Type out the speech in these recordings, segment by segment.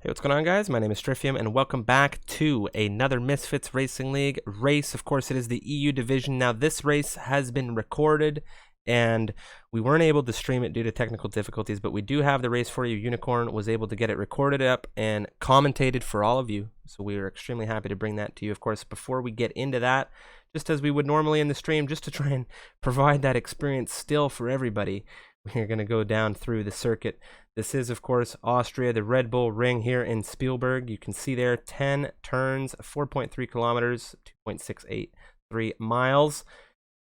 Hey, what's going on, guys? My name is Strifium, and welcome back to another Misfits Racing League race. Of course, it is the EU division. Now, this race has been recorded, and we weren't able to stream it due to technical difficulties, but we do have the race for you. Unicorn was able to get it recorded up and commentated for all of you, so we are extremely happy to bring that to you. Of course, before we get into that, just as we would normally in the stream, just to try and provide that experience still for everybody, we're going to go down through the circuit. This is, of course, Austria, the Red Bull Ring here in Spielberg. You can see there 10 turns, 4.3 kilometers, 2.683 miles.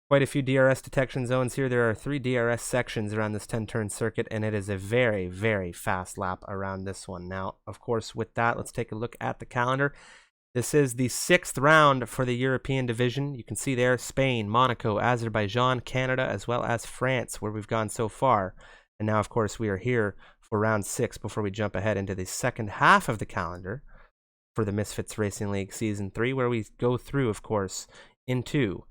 Quite a few DRS detection zones here. There are 3 DRS sections around this 10-turn circuit, and it is a very, very fast lap around this one. Now, of course, with that, let's take a look at the calendar. This is the 6th round for the European division. You can see there Spain, Monaco, Azerbaijan, Canada, as well as France, where we've gone so far. And now, of course, we are here for round 6 before we jump ahead into the second half of the calendar for the Misfits Racing League Season 3, where we go through, of course, into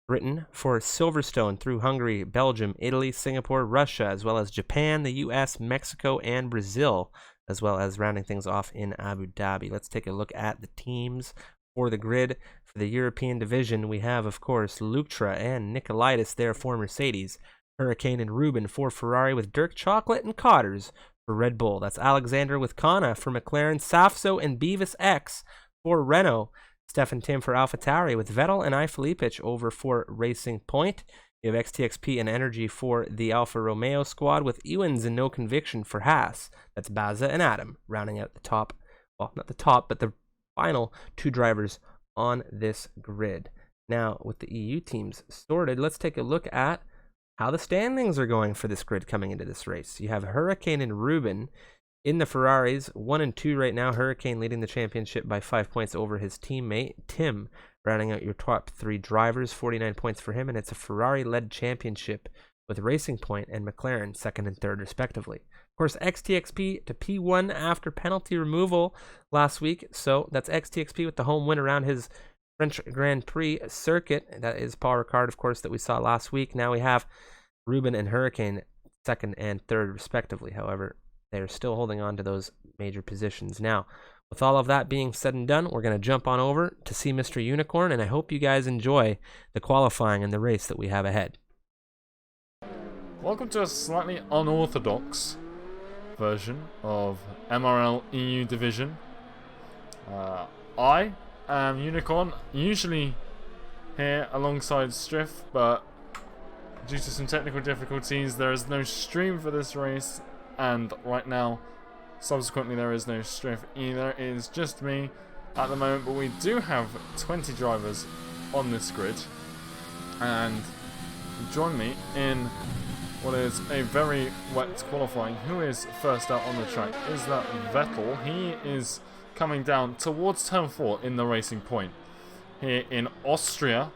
Britain for Silverstone, through Hungary, Belgium, Italy, Singapore, Russia, as well as Japan, the US, Mexico, and Brazil, as well as rounding things off in Abu Dhabi. Let's take a look at the teams for the grid. For the European division, we have, of course, Luktra and Nicolaitis there for Mercedes, Hurricane and Ruben for Ferrari, with Dirk Chocolate and Cotters for Red Bull. That's Alexander with Kana for McLaren, Safso and Beavis X for Renault, Stefan Tim for AlphaTauri, with Vettel and iFilipich over for Racing Point. You have XTXP and Energy for the Alfa Romeo squad, with Ewens and No Conviction for Haas. That's Baza and Adam, rounding out the top, well, not the top, but the final 2 drivers on this grid. Now, with the EU teams sorted, let's take a look at how the standings are going for this grid coming into this race. You have Hurricane and Ruben in the Ferraris, 1 and 2 right now. Hurricane leading the championship by 5 points over his teammate Tim, rounding out your top 3 drivers, 49 points for him, and it's a Ferrari-led championship with Racing Point and McLaren 2nd and 3rd respectively. Of course, XTXP to P1 after penalty removal last week, so that's XTXP with the home win around his French Grand Prix circuit. That is Paul Ricard, of course, that we saw last week. Now we have Ruben and Hurricane 2nd and 3rd respectively. However, they're still holding on to those major positions. Now, with all of that being said and done, we're going to jump on over to see Mr. Unicorn, and I hope you guys enjoy the qualifying and the race that we have ahead. Welcome to a slightly unorthodox version of MRL EU division. I am Unicorn, usually here alongside Strif, but due to some technical difficulties there is no stream for this race, and right now subsequently there is no Strif either. It is just me at the moment, but we do have 20 drivers on this grid, and join me in what is a very wet qualifying. Who is first out on the track? Is that Vettel? He is coming down towards turn 4 in the Racing Point here in Austria.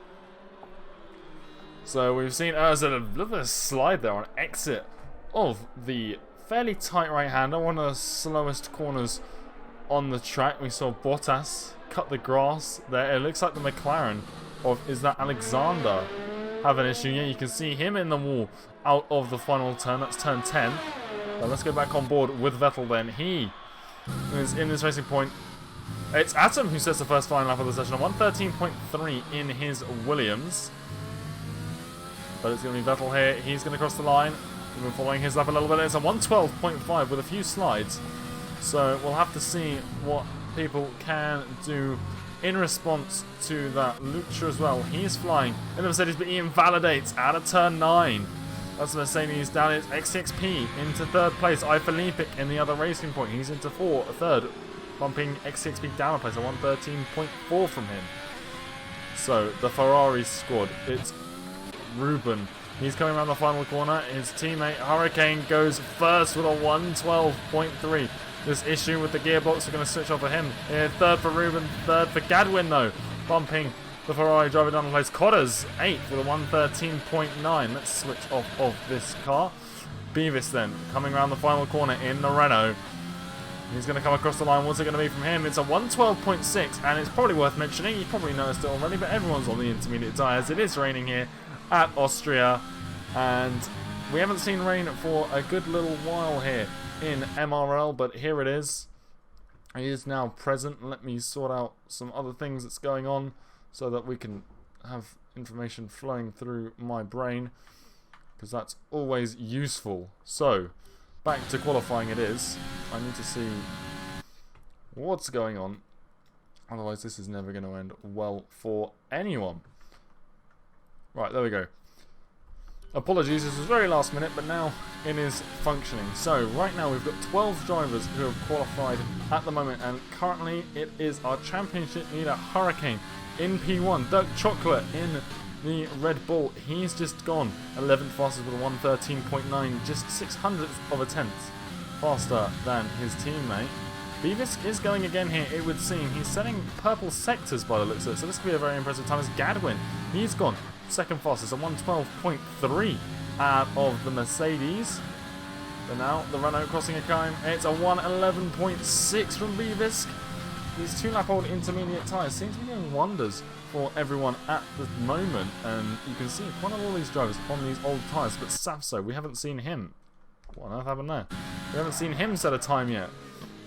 So we've seen there's a little bit of slide there on exit of the fairly tight right-hander, one of the slowest corners on the track. We saw Bottas cut the grass there. It looks like the McLaren of, is that Alexander, have an issue. Yeah, you can see him in the wall out of the final turn. That's turn 10. But let's go back on board with Vettel then. He is in this Racing Point. It's Atom who sets the first final lap of the session on 113.3 in his Williams. But it's going to be Vettel here. He's going to cross the line. We've been following his lap a little bit. It's a 112.5 with a few slides. So we'll have to see what people can do in response to that. Lucha as well. He is flying in the Mercedes, but he invalidates out of turn 9. That's Mercedes down. It's XTXP into 3rd place. iFilipich in the other Racing Point. He's into 3rd, bumping XTXP down a place. A 113.4 from him. So the Ferrari squad. It's Ruben. He's coming around the final corner. His teammate Hurricane goes first with a 112.3. This issue with the gearbox, we're going to switch off for him. 3rd for Ruben, 3rd for Gadwin though. Bumping the Ferrari driver down the place. Cotters 8th with a 113.9. Let's switch off of this car. Beavis then coming around the final corner in the Renault. He's going to come across the line. What's it going to be from him? It's a 112.6, and it's probably worth mentioning. You probably noticed it already, but everyone's on the intermediate tyres. It is raining here at Austria, and we haven't seen rain for a good little while here in MRL, but here it is. He is now present. Let me sort out some other things that's going on so that we can have information flowing through my brain, because that's always useful. So, back to qualifying it is. I need to see what's going on. Otherwise, this is never going to end well for anyone. Right, there we go. Apologies, this was very last minute, but now it is functioning. So, right now we've got 12 drivers who have qualified at the moment, and currently it is our championship leader, Hurricane, in P1. Dirk Chocolate in the Red Bull. He's just gone 11th fastest with a 113.9, just 600th of a tenth faster than his teammate. Beavis is going again here, it would seem. He's setting purple sectors by the looks of it, so this could be a very impressive time. As Gadwin, he's gone second fastest, a 112.3 out of the Mercedes. But now the Renault crossing a climb. It's a 111.6 from Beavis. These 2-lap-old intermediate tyres seem to be doing wonders for everyone at the moment, and you can see quite a lot of these drivers on these old tyres. But Safso, we haven't seen him. What on earth happened there? We haven't seen him set a time yet.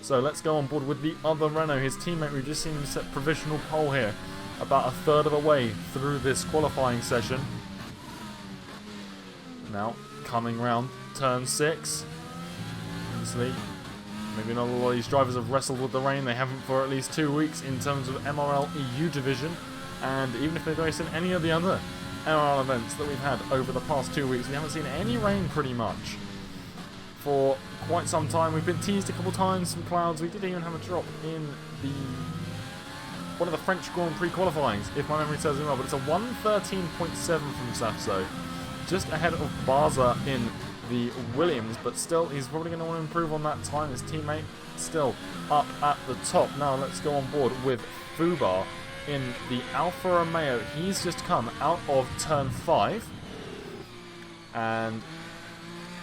So let's go on board with the other Renault. His teammate, we've just seen him set provisional pole here, about a third of the way through this qualifying session. Now, coming round turn 6. Obviously, maybe not all of these drivers have wrestled with the rain. They haven't for at least 2 weeks in terms of MRL EU division. And even if they've raced in any of the other MRL events that we've had over the past 2 weeks, we haven't seen any rain pretty much for quite some time. We've been teased a couple times, some clouds. We did even have a drop in the one of the French Grand Prix qualifyings, if my memory serves me well, but it's a 113.7 from Safso, just ahead of Barza in the Williams, but still, he's probably going to want to improve on that time. His teammate still up at the top. Now let's go on board with Fubar in the Alfa Romeo. He's just come out of turn 5, and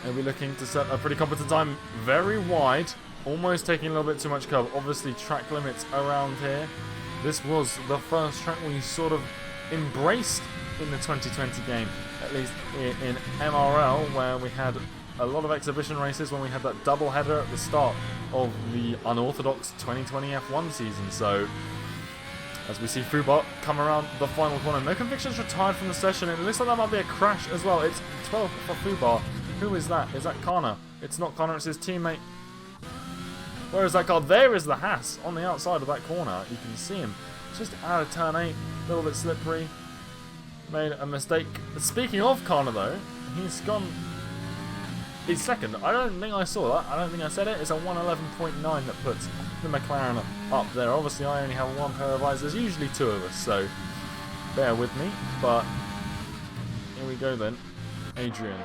he'll be looking to set a pretty competent time, very wide, almost taking a little bit too much cover. Obviously, track limits around here. This was the first track we sort of embraced in the 2020 game, at least in MRL, where we had a lot of exhibition races when we had that double header at the start of the unorthodox 2020 F1 season. So, as we see Fubar come around the final corner, no convictions retired from the session, and it looks like that might be a crash as well. It's 12 for Fubar. Who is that? Is that Connor? It's not Connor, it's his teammate. Where is that car? There is the Haas on the outside of that corner. You can see him just out of turn 8, a little bit slippery. Made a mistake. Speaking of Connor though, he's gone. He's second. I don't think I saw that. I don't think I said it. It's a 111.9 that puts the McLaren up there. Obviously, I only have one pair of eyes. There's usually 2 of us, so bear with me. But here we go then. Adrian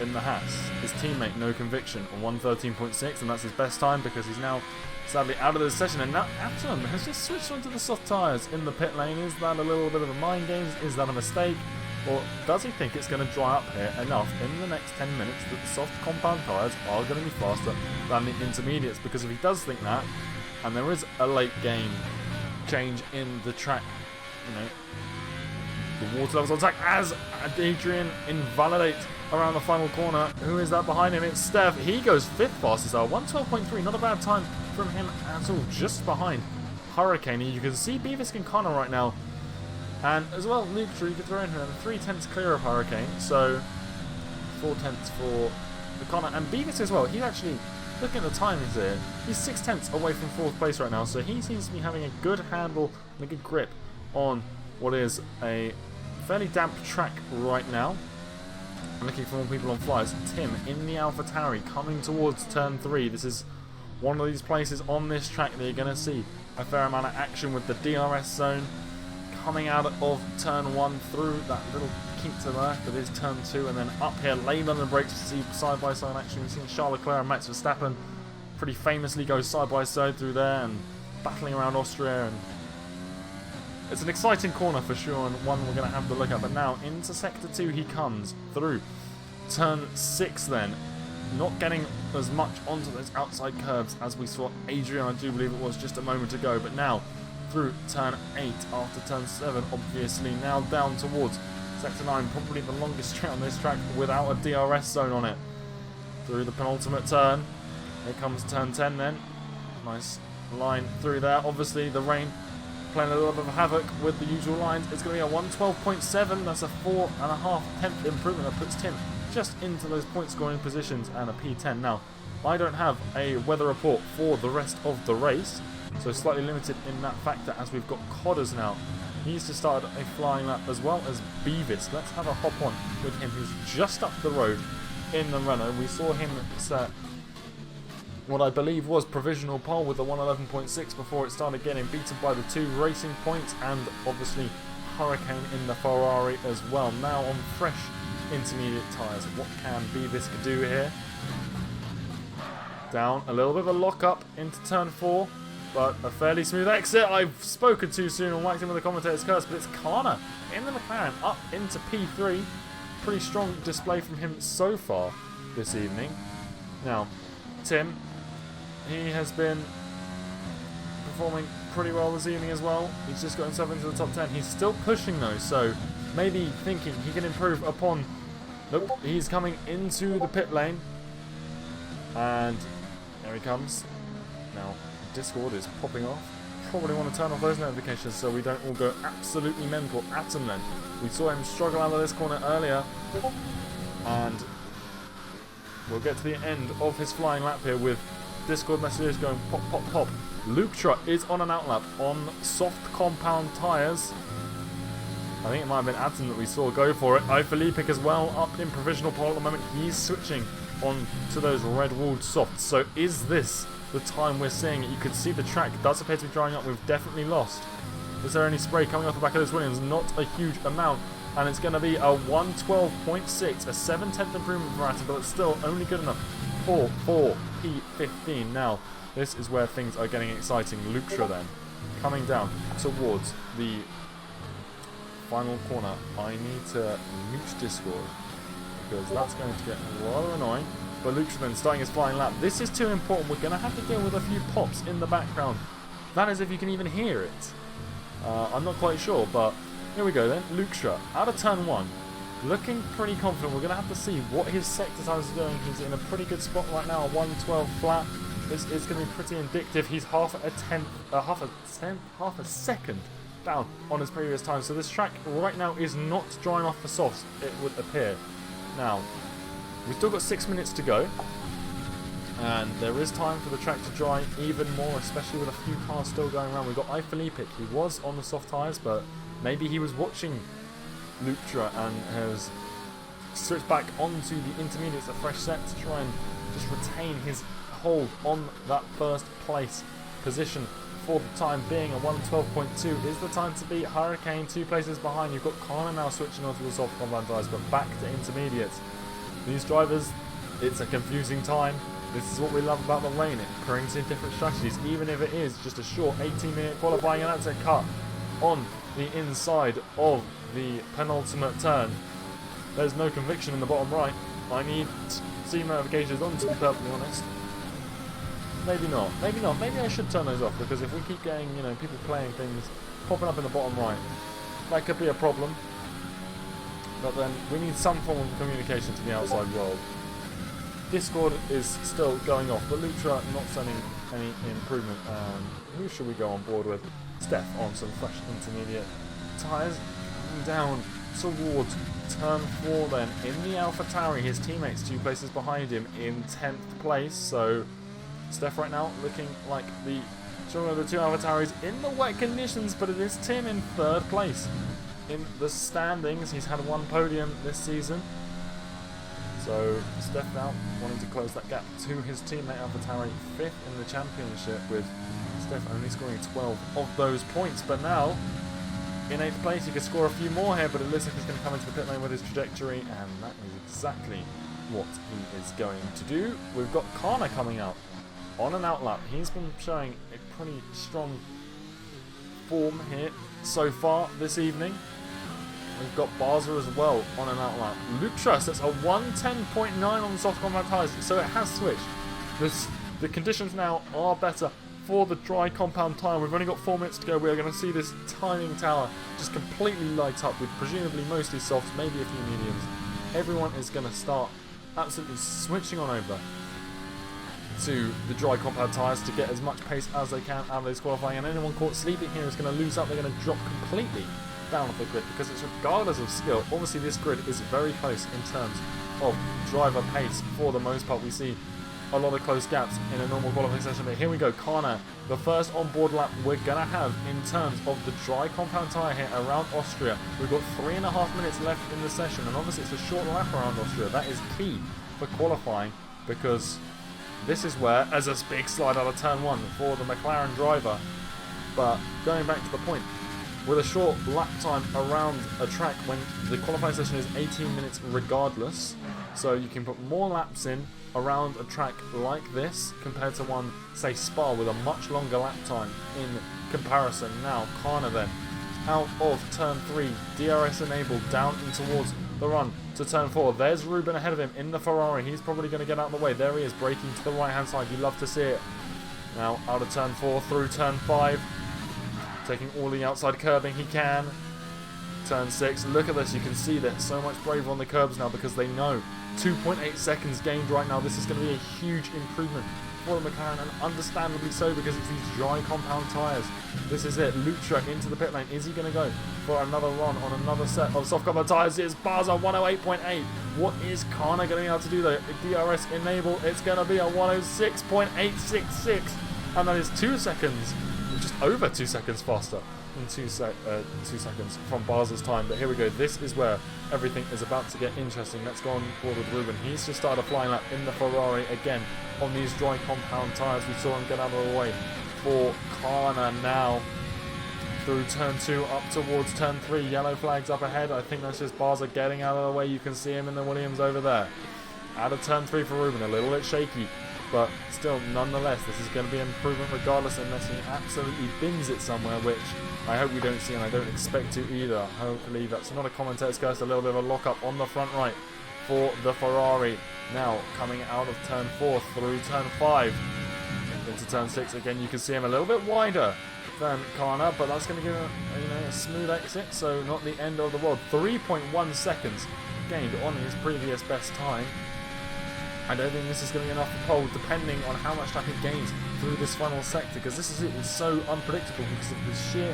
in the Haas. His teammate, no conviction, on 113.6, and that's his best time because he's now sadly out of the session. And now Atom has just switched onto the soft tyres in the pit lane. Is that a little bit of a mind game? Is that a mistake? Or does he think it's going to dry up here enough in the next 10 minutes that the soft compound tyres are going to be faster than the intermediates? Because if he does think that, and there is a late game change in the track, you know, the water levels on track as Adrian invalidates around the final corner. Who is that behind him? It's Steph. He goes 5th fastest hour, 112.3. Not a bad time from him at all. Just behind Hurricane. You can see Beavis and Connor right now. And as well, Luke Drew, you could throw in here 3/10 clear of Hurricane. So 4/10 for the Connor. And Beavis as well. He's actually, looking at the timings here, he's 6/10 away from 4th place right now. So he seems to be having a good handle and a good grip on what is a fairly damp track right now. I'm looking for more people on flyers. Tim in the AlphaTauri coming towards turn 3. This is one of these places on this track that you're going to see a fair amount of action with the DRS zone coming out of turn 1 through that little kink to the left that is turn 2, and then up here laid on the brakes to see side by side action. We've seen Charles Leclerc and Max Verstappen pretty famously go side by side through there and battling around Austria, and it's an exciting corner for sure, and one we're going to have to look at. But now into sector 2 he comes through turn 6 then, not getting as much onto those outside curves as we saw Adrian, I do believe it was, just a moment ago. But now through turn 8 after turn 7, obviously now down towards sector 9, probably the longest straight on this track without a DRS zone on it. Through the penultimate turn, here comes turn 10 then. Nice line through there. Obviously, the rain playing a little bit of havoc with the usual lines. It's going to be a 112.7. That's a 4.5 improvement. That puts Tim just into those point scoring positions and a P10. Now, I don't have a weather report for the rest of the race, so slightly limited in that factor as we've got Codders now. He's just started a flying lap as well as Beavis. Let's have a hop on with him, who's just up the road in the Renault. We saw him set what I believe was provisional pole with the 111.6 before it started getting beaten by the 2 racing points and obviously Hurricane in the Ferrari as well. Now on fresh intermediate tyres, what can Beavis do here? Down, a little bit of a lock up into turn 4, but a fairly smooth exit. I've spoken too soon and whacked him with the commentator's curse, but it's Kana in the McLaren up into P3. Pretty strong display from him so far this evening. Now, Tim, he has been performing pretty well this evening as well. He's just got himself into the top 10. He's still pushing though, so maybe thinking he can improve upon... Nope, he's coming into the pit lane. And there he comes. Now, Discord is popping off. Probably want to turn off those notifications so we don't all go absolutely mental at him then. We saw him struggle out of this corner earlier. And we'll get to the end of his flying lap here with Discord messages going pop, pop, pop. Luketra is on an outlap on soft compound tyres. I think it might have been Adson that we saw go for it. Felipic as well, up in provisional pole at the moment. He's switching on to those red-walled softs. So is this the time we're seeing it? You could see the track does appear to be drying up. We've definitely lost. Is there any spray coming off the back of this Williams? Not a huge amount. And it's going to be a 112.6, a 7/10 improvement for Adson, but it's still only good enough for P15. Now, this is where things are getting exciting. Luketra then, coming down towards the final corner. I need to mute Discord, because that's going to get rather annoying. But Luketra then starting his flying lap. This is too important. We're going to have to deal with a few pops in the background. That is if you can even hear it. I'm not quite sure, but here we go then. Luketra out of turn 1. Looking pretty confident. We're going to have to see what his sector times are doing. He's in a pretty good spot right now, a 112 flat. This is going to be pretty indicative. He's half a second down on his previous time. So this track right now is not drying off for softs, it would appear. Now, we've still got 6 minutes to go. And there is time for the track to dry even more, especially with a few cars still going around. We've got Felipic. He was on the soft tyres, but maybe he was watching Luketra and has switched back onto the intermediates, a fresh set to try and just retain his hold on that first place position for the time being. A 112.2 is the time to beat Hurricane 2 places behind. You've got Connor now switching onto the soft compound tyres, but back to intermediates. These drivers, it's a confusing time. This is what we love about the rain. It brings in different strategies, even if it is just a short 18-minute qualifying, and that's a cut on the inside of the penultimate turn. There's no conviction in the bottom right. I need C notifications on, to be perfectly honest. Maybe not. Maybe not. Maybe I should turn those off, because if we keep getting, people playing things popping up in the bottom right, that could be a problem. But then we need some form of communication to the outside world. Discord is still going off, but Luketra not sending any improvement. Who should we go on board with? Steph on some fresh intermediate tyres. Coming down towards turn 4 then. In the AlphaTauri, his teammates 2 places behind him in 10th place. So Steph right now looking like the stronger of the 2 AlphaTauris in the wet conditions, but it is Tim in 3rd place in the standings. He's had 1 podium this season. So Steph now wanting to close that gap to his teammate AlphaTauri, 5th in the championship, with Steph only scoring 12 of those points. But now, in 8th place, he could score a few more here, but it looks like he's going to come into the pit lane with his trajectory, and that is exactly what he is going to do. We've got Kana coming out on an outlap. He's been showing a pretty strong form here so far this evening. We've got Barza as well on an outlap. Luketra sets a 110.9 on the soft compound tyres, so it has switched. The conditions now are better for the dry compound tyre. We've only got 4 minutes to go. We're going to see this timing tower just completely light up with presumably mostly softs, maybe a few mediums. Everyone is going to start absolutely switching on over. to the dry compound tyres to get as much pace as they can out of this qualifying, and anyone caught sleeping here is going to lose up. They're going to drop completely down off the grid because it's regardless of skill. Obviously this grid is very close in terms of driver pace. For the most part we see a lot of close gaps in a normal qualifying session, but here we go. Kana, the first on-board lap we're going to have in terms of the dry compound tyre here around Austria. We've got 3.5 minutes left in the session, and obviously it's a short lap around Austria. That is key for qualifying because this is where, as a big slide out of turn 1 for the McLaren driver. But going back to the point, with a short lap time around a track when the qualifying session is 18 minutes regardless, so you can put more laps in around a track like this compared to one, say Spa, with a much longer lap time in comparison. Now Kana then out of turn 3, DRS enabled, down in towards the run to turn 4. There's Ruben ahead of him in the Ferrari. He's probably going to get out of the way. There he is, braking to the right hand side. You love to see it. Now out of turn 4 through turn 5, taking all the outside curbing he can. Turn 6, look at this, you can see they're so much braver on the curbs now because they know 2.8 seconds gained right now. This is going to be a huge improvement for the McLaren, and understandably so because it's these dry compound tyres. This is it. Lucha into the pit lane. Is he going to go for another run on another set of soft compound tyres? It's Barza 108.8. What is Kana going to be able to do though? DRS enable. It's going to be a 106.866, and that is 2 seconds, just over 2 seconds faster in 2 seconds from Barza's time. But here we go. This is where everything is about to get interesting. Let's go on board with Ruben. He's just started a flying lap in the Ferrari again on these dry compound tyres. We saw him get out of the way for Kana now through turn 2 up towards turn 3. Yellow flags up ahead. I think that's just Barza getting out of the way. You can see him in the Williams over there. Out of turn 3 for Ruben. A little bit shaky, but still, nonetheless, this is going to be an improvement regardless, unless he absolutely bins it somewhere, which I hope we don't see, and I don't expect to either. Hopefully that's not a commentator's curse. A little bit of a lock-up on the front right for the Ferrari. Now coming out of turn 4 through turn 5 into turn 6. Again, you can see him a little bit wider than Kana, but that's going to give him a smooth exit, so not the end of the world. 3.1 seconds gained on his previous best time. I don't think this is going to be enough for pole, depending on how much time he gains through this final sector, because this is it. It's so unpredictable because of the sheer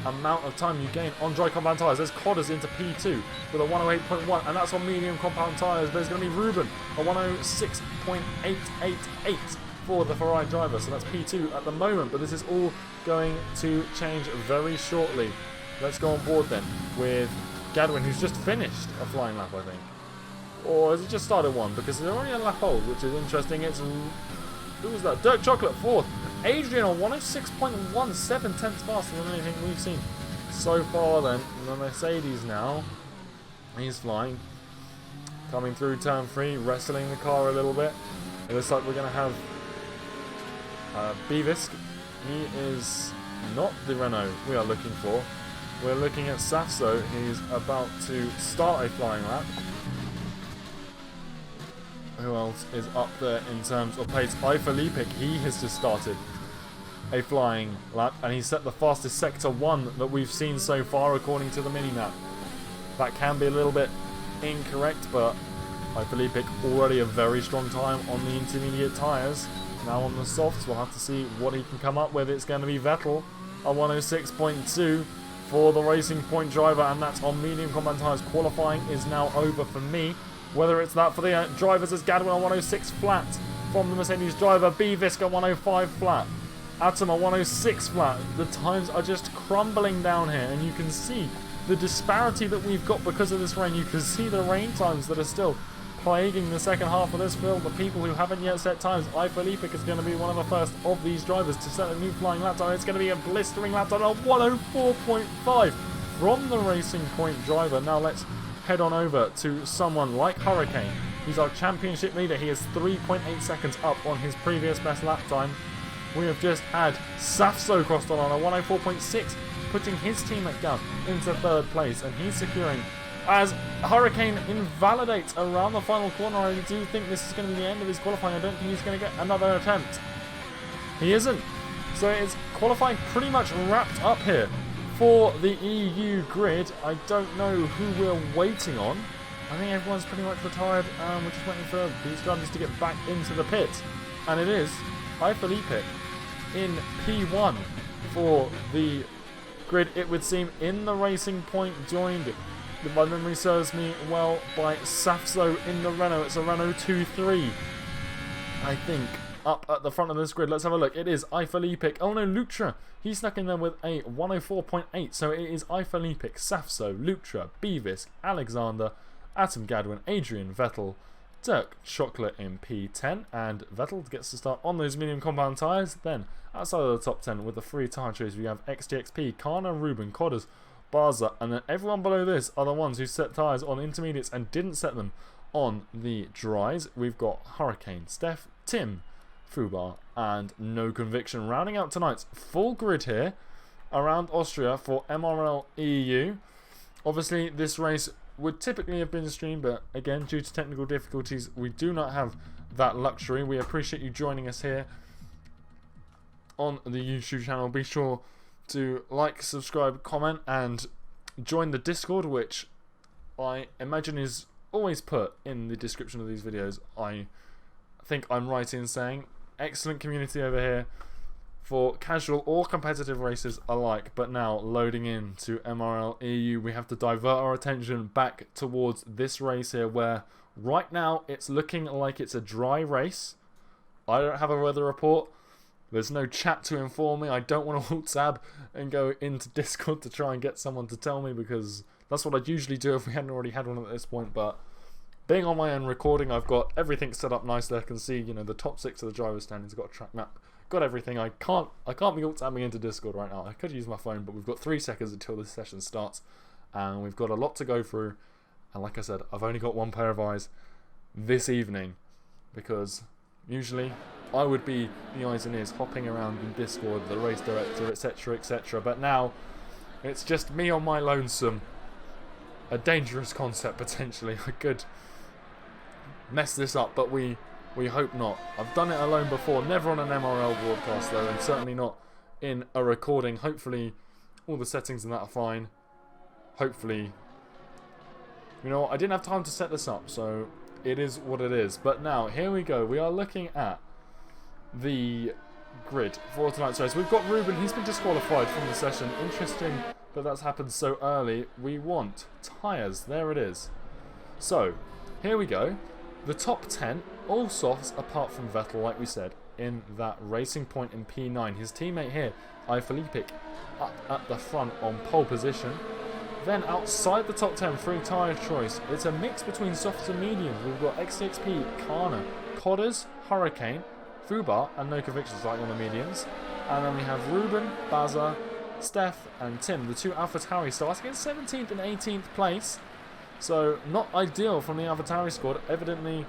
amount of time you gain on dry compound tyres. There's Codders into P2 with a 108.1, and that's on medium compound tyres. There's going to be Ruben, a 106.888 for the Ferrari driver, so that's P2 at the moment, but this is all going to change very shortly. Let's go on board then with Gadwin, who's just finished a flying lap, I think. Or has it just started one? Because they're already a lap old, which is interesting. It's, who was that? Dirk Chocolate, 4th. Adrian on 106.17 tenths faster than anything we've seen so far then. The Mercedes now. He's flying. Coming through turn 3, wrestling the car a little bit. It looks like we're going to have Beavis. He is not the Renault we are looking for. We're looking at Safso. He's about to start a flying lap. Who else is up there in terms of pace? Ifalipik, he has just started a flying lap, and he set the fastest sector 1 that we've seen so far according to the mini-map. That can be a little bit incorrect, but Ifalipik already a very strong time on the intermediate tyres. Now on the softs, we'll have to see what he can come up with. It's going to be Vettel, a 106.2 for the Racing Point driver, and that's on medium compound tyres. Qualifying is now over for me. Whether it's that for the drivers as Gadwin on 106 flat from the Mercedes driver, B Visca 105 flat, Atom on 106 flat. The times are just crumbling down here, and you can see the disparity that we've got because of this rain. You can see the rain times that are still plaguing the second half of this field. The people who haven't yet set times, Ifalipik is going to be one of the first of these drivers to set a new flying lap time. It's going to be a blistering lap time on 104.5 from the Racing Point driver. Now let's head on over to someone like Hurricane. He's our championship leader. He is 3.8 seconds up on his previous best lap time. We have just had Safso crossed on a 104.6, putting his teammate Gav into 3rd place, and he's securing as Hurricane invalidates around the final corner. I do think this is going to be the end of his qualifying. I don't think he's going to get another attempt. He isn't. So it's qualifying pretty much wrapped up here for the EU grid. I don't know who we're waiting on. I think everyone's pretty much retired. We're just waiting for these drivers to get back into the pit. And it is Felipe in P1 for the grid, it would seem, in the Racing Point, joined, if my memory serves me well, by Safso in the Renault. It's a Renault 2-3, I think, up at the front of this grid. Let's have a look. It is Felipe. Oh no, Lutra. He snuck in there with a 104.8. So it is Felipe, Safso, Lutra, Beavis, Alexander, Atom Gadwin, Adrian, Vettel, Dirk Chocolate in P10, and Vettel gets to start on those medium compound tyres. Then, outside of the top 10 with the free tyre choice, we have XTXP, Kana, Ruben, Codders, Barza, and then everyone below this are the ones who set tyres on intermediates and didn't set them on the dries. We've got Hurricane, Steph, Tim, Fubar, and No Conviction. Rounding out tonight's full grid here around Austria for MRL EU. Obviously, this race would typically have been streamed, but again, due to technical difficulties, we do not have that luxury. We appreciate you joining us here on the YouTube channel. Be sure to like, subscribe, comment, and join the Discord, which I imagine is always put in the description of these videos. I think I'm right in saying excellent community over here for casual or competitive races alike. But now, loading into MRL EU, we have to divert our attention back towards this race here, where right now it's looking like it's a dry race. I don't have a weather report. There's no chat to inform me. I don't want to alt-tab and go into Discord to try and get someone to tell me, because that's what I'd usually do if we hadn't already had one at this point. But being on my own recording, I've got everything set up nicely. I can see, you know, the top 6 of the drivers' standings. I've got a track map. Got everything. I can't be alt-tabbing into Discord right now. I could use my phone, but we've got 3 seconds until this session starts, and we've got a lot to go through. And like I said, I've only got one pair of eyes this evening, because usually I would be the eyes and ears hopping around in Discord, the race director, etc, etc. But now it's just me on my lonesome. A dangerous concept, potentially. I could mess this up, but we hope not. I've done it alone before, never on an MRL broadcast though, and certainly not in a recording. Hopefully all the settings in that are fine. Hopefully, you know what, I didn't have time to set this up, so it is what it is. But now, here we go. We are looking at the grid for tonight's race. We've got Ruben. He's been disqualified from the session. Interesting that that's happened so early. We want tyres. There it is. So, here we go. The top 10, all softs apart from Vettel, like we said, in that Racing Point in P9. His teammate here, Felipe, up at the front on pole position. Then outside the top 10, free tyre choice. It's a mix between softs and mediums. We've got XTXP, Kana, Codders, Hurricane, Fubar, and No Convictions like on the mediums. And then we have Ruben, Baza, Steph, and Tim, the 2 AlphaTauri starting in 17th and 18th place. So, not ideal from the AlphaTauri squad. Evidently,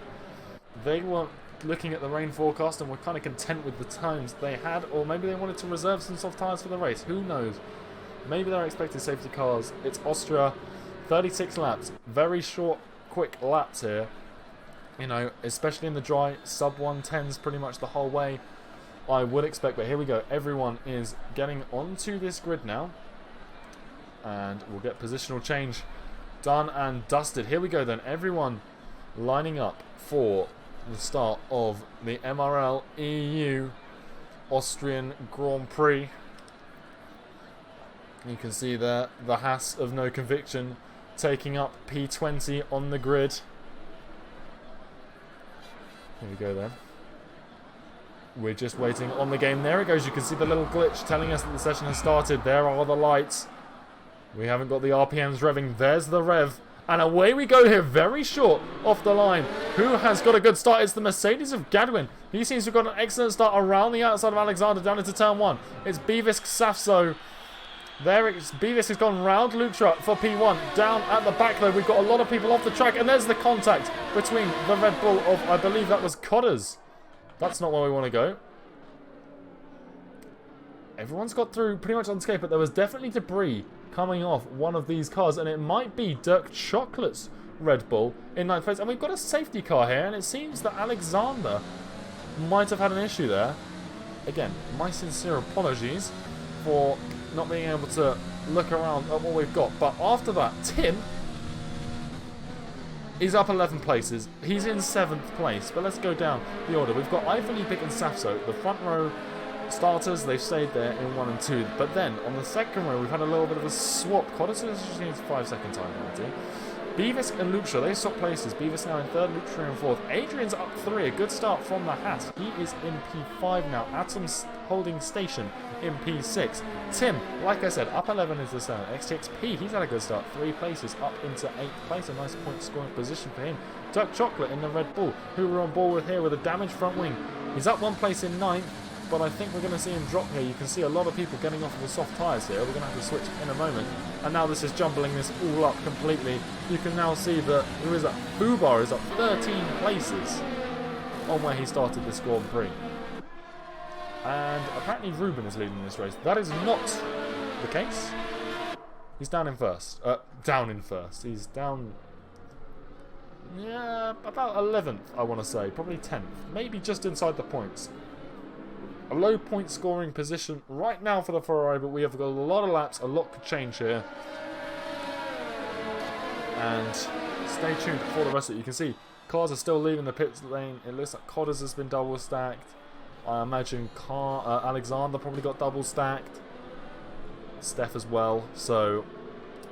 they weren't looking at the rain forecast and were kind of content with the times they had, or maybe they wanted to reserve some soft tyres for the race. Who knows? Maybe they're expecting safety cars. It's Austria, 36 laps. Very short, quick laps here. You know, especially in the dry, sub 110s pretty much the whole way, I would expect. But here we go. Everyone is getting onto this grid now. And we'll get positional change done and dusted. Here we go then. Everyone lining up for the start of the MRL EU Austrian Grand Prix. You can see there the Haas of No Conviction taking up P20 on the grid. Here we go then. We're just waiting on the game. There it goes. You can see the little glitch telling us that the session has started. There are the lights. We haven't got the RPMs revving. There's the rev. And away we go here. Very short off the line. Who has got a good start? It's the Mercedes of Gadwin. He seems to have got an excellent start around the outside of Alexander down into turn 1. It's Beavis Safso. There it's Beavis has gone round Lutra for P1. Down at the back though, we've got a lot of people off the track. And there's the contact between the Red Bull of, I believe that was Codders. That's not where we want to go. Everyone's got through pretty much unscathed, but there was definitely debris coming off one of these cars, and it might be Dirk Chocolate's Red Bull in 9th place. And we've got a safety car here, and it seems that Alexander might have had an issue there. Again, my sincere apologies for not being able to look around at what we've got. But after that, Tim He's up 11 places. He's in 7th place. But let's go down the order. We've got Ivan Lipik and Safso, the front row starters. They've stayed there in 1 and 2. But then on the second row, we've had a little bit of a swap. Commentators just needs 5-second time penalty. Beavis and Lucha, they swap places. Beavis now in 3rd, Lucha in 4th. Adrian's up 3, a good start from the hat. He is in P5 now. Atom's holding station in P6. Tim, like I said, up 11 is the 7th. XTXP, he's had a good start. 3 places up into 8th place. A nice point scoring position for him. Duck Chocolate in the Red Bull, who we're on board with here with a damaged front wing. He's up 1 place in 9th. But I think we're going to see him drop here. You can see a lot of people getting off of the soft tyres here. We're going to have to switch in a moment. And now this is jumbling this all up completely. You can now see that, who is that? Fubar is up 13 places on where he started this Grand Prix. And apparently Ruben is leading this race. That is not the case. He's down in first. He's down... yeah, about 11th, I want to say. Probably 10th. Maybe just inside the points. A low point scoring position right now for the Ferrari, but we have got a lot of laps, a lot could change here. And stay tuned for the rest of it. You can see cars are still leaving the pit lane. It looks like Codders has been double stacked. I imagine Alexander probably got double stacked. Steph as well. So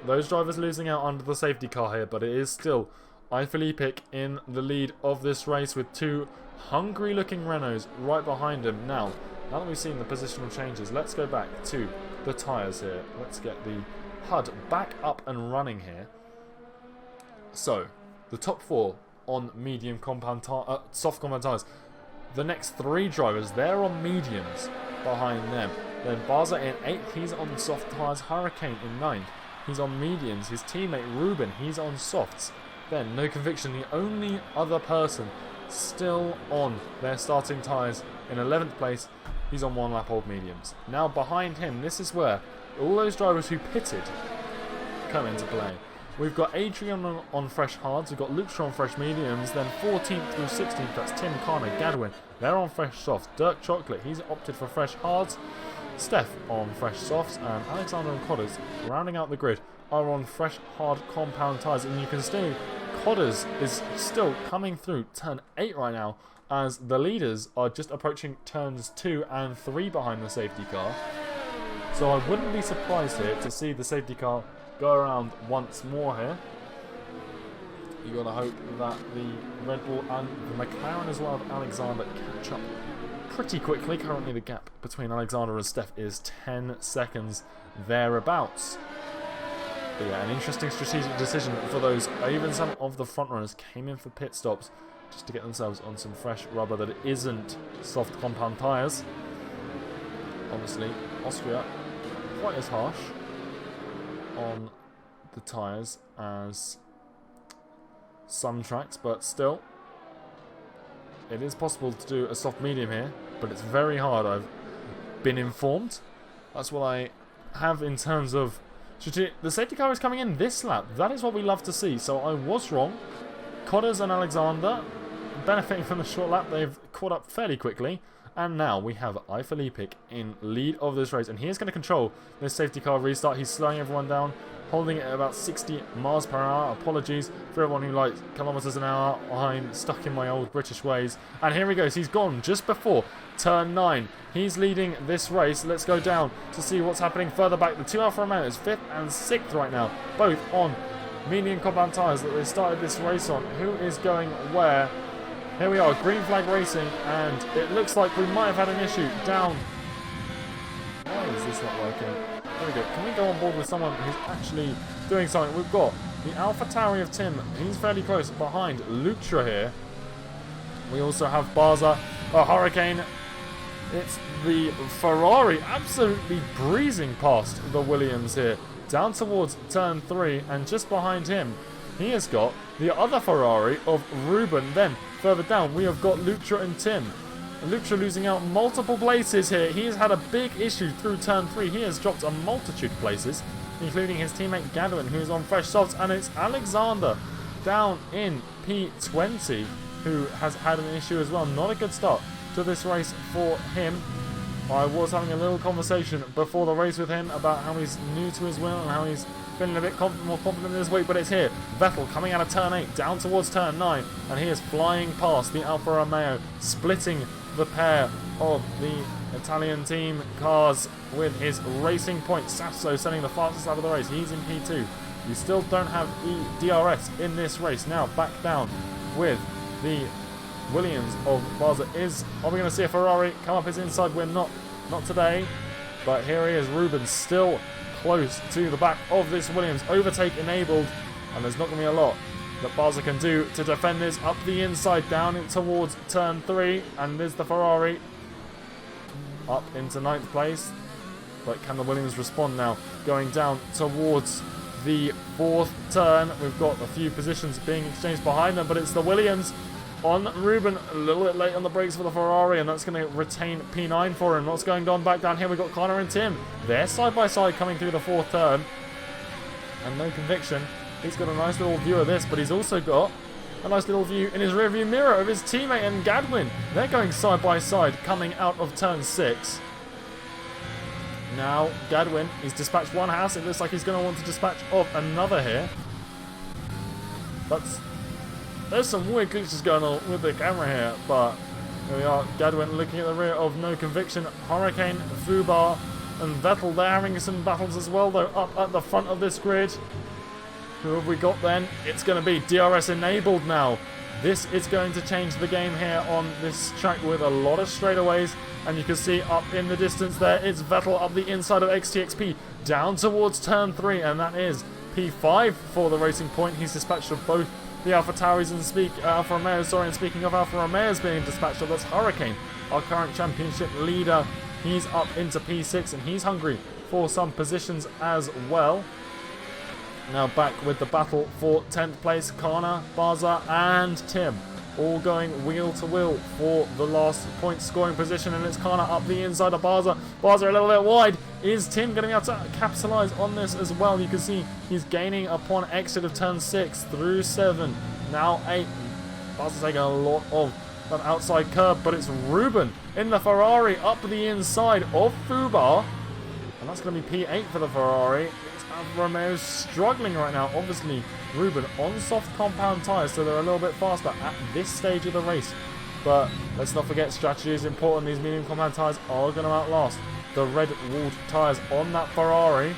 those drivers losing out under the safety car here, but it is still Filippic in the lead of this race with 2 hungry looking Renaults right behind him. Now that we've seen the positional changes, let's go back to the tyres here. Let's get the HUD back up and running here. So the top 4 on medium compound soft compound tyres. The next 3 drivers, they're on mediums behind them. Then Barza in 8th, he's on soft tyres. Hurricane in 9th, he's on mediums. His teammate Ruben, he's on softs. Then no conviction, the only other person still on their starting tyres in 11th place, he's on 1 lap old mediums. Now behind him, this is where all those drivers who pitted come into play. We've got Adrian on fresh hards, we've got Lucha on fresh mediums, then 14th through 16th, that's Tim, Connor, Gadwin, they're on fresh softs. Dirk Chocolate, he's opted for fresh hards. Steph on fresh softs, and Alexander and Codders, rounding out the grid, are on fresh hard compound tyres. And you can see Codders is still coming through turn 8 right now, as the leaders are just approaching turns 2 and 3 behind the safety car. So I wouldn't be surprised here to see the safety car go around once more here. You gotta hope that the Red Bull and the McLaren as well of Alexander catch up pretty quickly. Currently the gap between Alexander and Steph is 10 seconds thereabouts. But yeah, an interesting strategic decision for those. Even some of the front runners came in for pit stops just to get themselves on some fresh rubber that isn't soft compound tyres. Obviously, Austria quite as harsh on the tyres as some tracks, but still it is possible to do a soft medium here, but it's very hard. I've been informed. That's what I have in terms of the safety car is coming in this lap. That is what we love to see. So I was wrong. Codders and Alexander benefiting from the short lap. They've caught up fairly quickly. And now we have Filippic in lead of this race. And he is going to control this safety car restart. He's slowing everyone down, holding it at about 60 miles per hour. Apologies for everyone who likes kilometers an hour. I'm stuck in my old British ways. And here he goes. He's gone just before turn 9. He's leading this race. Let's go down to see what's happening further back. The 2 Alfa Romeos, 5th and 6th right now, both on medium compound tyres that they started this race on. Who is going where? Here we are, green flag racing, and it looks like we might have had an issue down. Why is this not working? There we go. Can we go on board with someone who's actually doing something? We've got the Alpha Tauri of Tim. He's fairly close behind Lucha here. We also have Barza, a Hurricane. It's the Ferrari absolutely breezing past the Williams here, down towards turn 3, and just behind him, he has got the other Ferrari of Ruben. Then further down, we have got Lucha and Tim. Lucha losing out multiple places here. He has had a big issue through turn 3. He has dropped a multitude of places, including his teammate Gadwin, who is on fresh softs, and it's Alexander down in P20, who has had an issue as well. Not a good start to this race for him. I was having a little conversation before the race with him about how he's new to his wheel and how he's feeling a bit more confident this week, but it's here. Vettel coming out of turn 8, down towards turn 9, and he is flying past the Alfa Romeo, splitting the pair of the Italian team cars with his racing point. Safso setting the fastest out of the race. He's in P2. You still don't have DRS in this race. Now back down with the Williams of Barza. Are we going to see a Ferrari come up his inside? We're not today. But here he is, Ruben, still close to the back of this Williams. Overtake enabled, and there's not going to be a lot that Barza can do to defend this. Up the inside, down towards turn 3, and there's the Ferrari up into 9th place. But can the Williams respond now? Going down towards the 4th turn. We've got a few positions being exchanged behind them, but it's the Williams on Ruben. A little bit late on the brakes for the Ferrari, and that's going to retain P9 for him. What's going on back down here? We've got Connor and Tim. They're side by side coming through the 4th turn. And no conviction. He's got a nice little view of this, but he's also got a nice little view in his rearview mirror of his teammate and Gadwin. They're going side by side coming out of turn 6. Now, Gadwin, he's dispatched one house. It looks like he's going to want to dispatch off another here. There's some weird glitches going on with the camera here, but here we are. Gadwin looking at the rear of No Conviction, Hurricane, Fubar, and Vettel. They're having some battles as well, though, up at the front of this grid. Who have we got then? It's going to be DRS enabled now. This is going to change the game here on this track with a lot of straightaways. And you can see up in the distance there, it's Vettel up the inside of XTXP, down towards turn 3, and that is P5 for the Racing Point. He's dispatched of both the Alpha Tauris and Alfa Romeo, and speaking of Alfa Romeo's being dispatched of, that's Hurricane, our current championship leader. He's up into P6, and he's hungry for some positions as well. Now back with the battle for 10th place, Kana, Barza and Tim all going wheel to wheel for the last point scoring position, and it's Kana up the inside of Barza. Barza a little bit wide. Is Tim going to be able to capitalise on this as well? You can see he's gaining upon exit of turn 6 through 7, now 8. Barza's taking a lot of that outside curb, but it's Ruben in the Ferrari up the inside of Fubar, and that's going to be P8 for the Ferrari. Alfa Romeo struggling right now. Obviously, Ruben on soft compound tyres, so they're a little bit faster at this stage of the race. But let's not forget, strategy is important. These medium compound tyres are going to outlast the red-walled tyres on that Ferrari.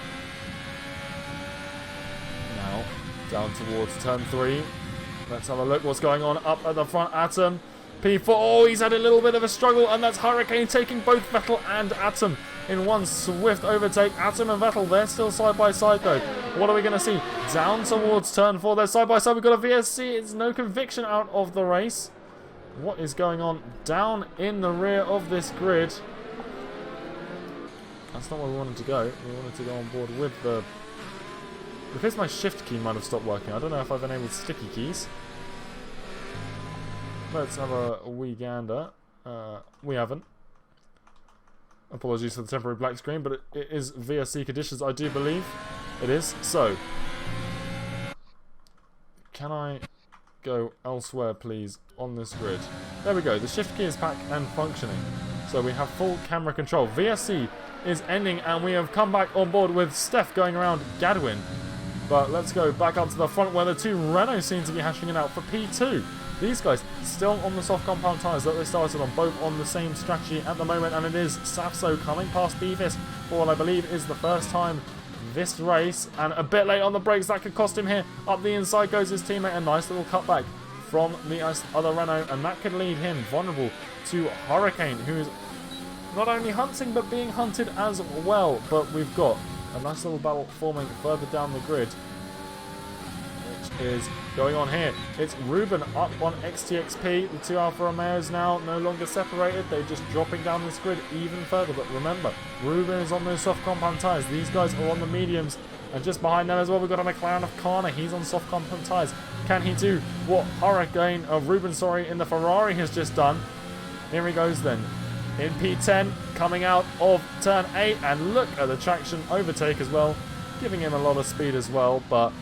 Now, down towards turn 3. Let's have a look what's going on up at the front. Atom, P4. Oh, he's had a little bit of a struggle, and that's Hurricane taking both Vettel and Atom in one swift overtake. Atom and Vettel, they're still side by side though. What are we going to see? Down towards turn 4, they're side by side. We've got a VSC. It's No Conviction out of the race. What is going on down in the rear of this grid? That's not where we wanted to go. We wanted to go on board with the... Because my shift key might have stopped working. I don't know if I've enabled sticky keys. Let's have a wee gander. We haven't. Apologies for the temporary black screen, but it is VSC conditions, I do believe. It is. So, can I go elsewhere, please, on this grid? There we go. The shift key is back and functioning. So we have full camera control. VSC is ending, and we have come back on board with Steph going around Gadwin. But let's go back up to the front where the two Renault seem to be hashing it out for P2. These guys still on the soft compound tyres that they started on, both on the same strategy at the moment, and it is Safso coming past Beavis for what I believe is the first time this race, and a bit late on the brakes. That could cost him here. Up the inside goes his teammate, a nice little cutback from the other Renault, and that could leave him vulnerable to Hurricane, who's not only hunting but being hunted as well. But we've got a nice little battle forming further down the grid, which is going on here. It's Ruben up on XTXP. The two Alfa Romeos now no longer separated. They're just dropping down this grid even further. But remember, Ruben is on those soft compound tyres. These guys are on the mediums. And just behind them as well, we've got a McLaren of Kana. He's on soft compound tyres. Can he do what Ruben in the Ferrari has just done? Here he goes then. In P10, coming out of turn 8. And look at the traction overtake as well, giving him a lot of speed as well. But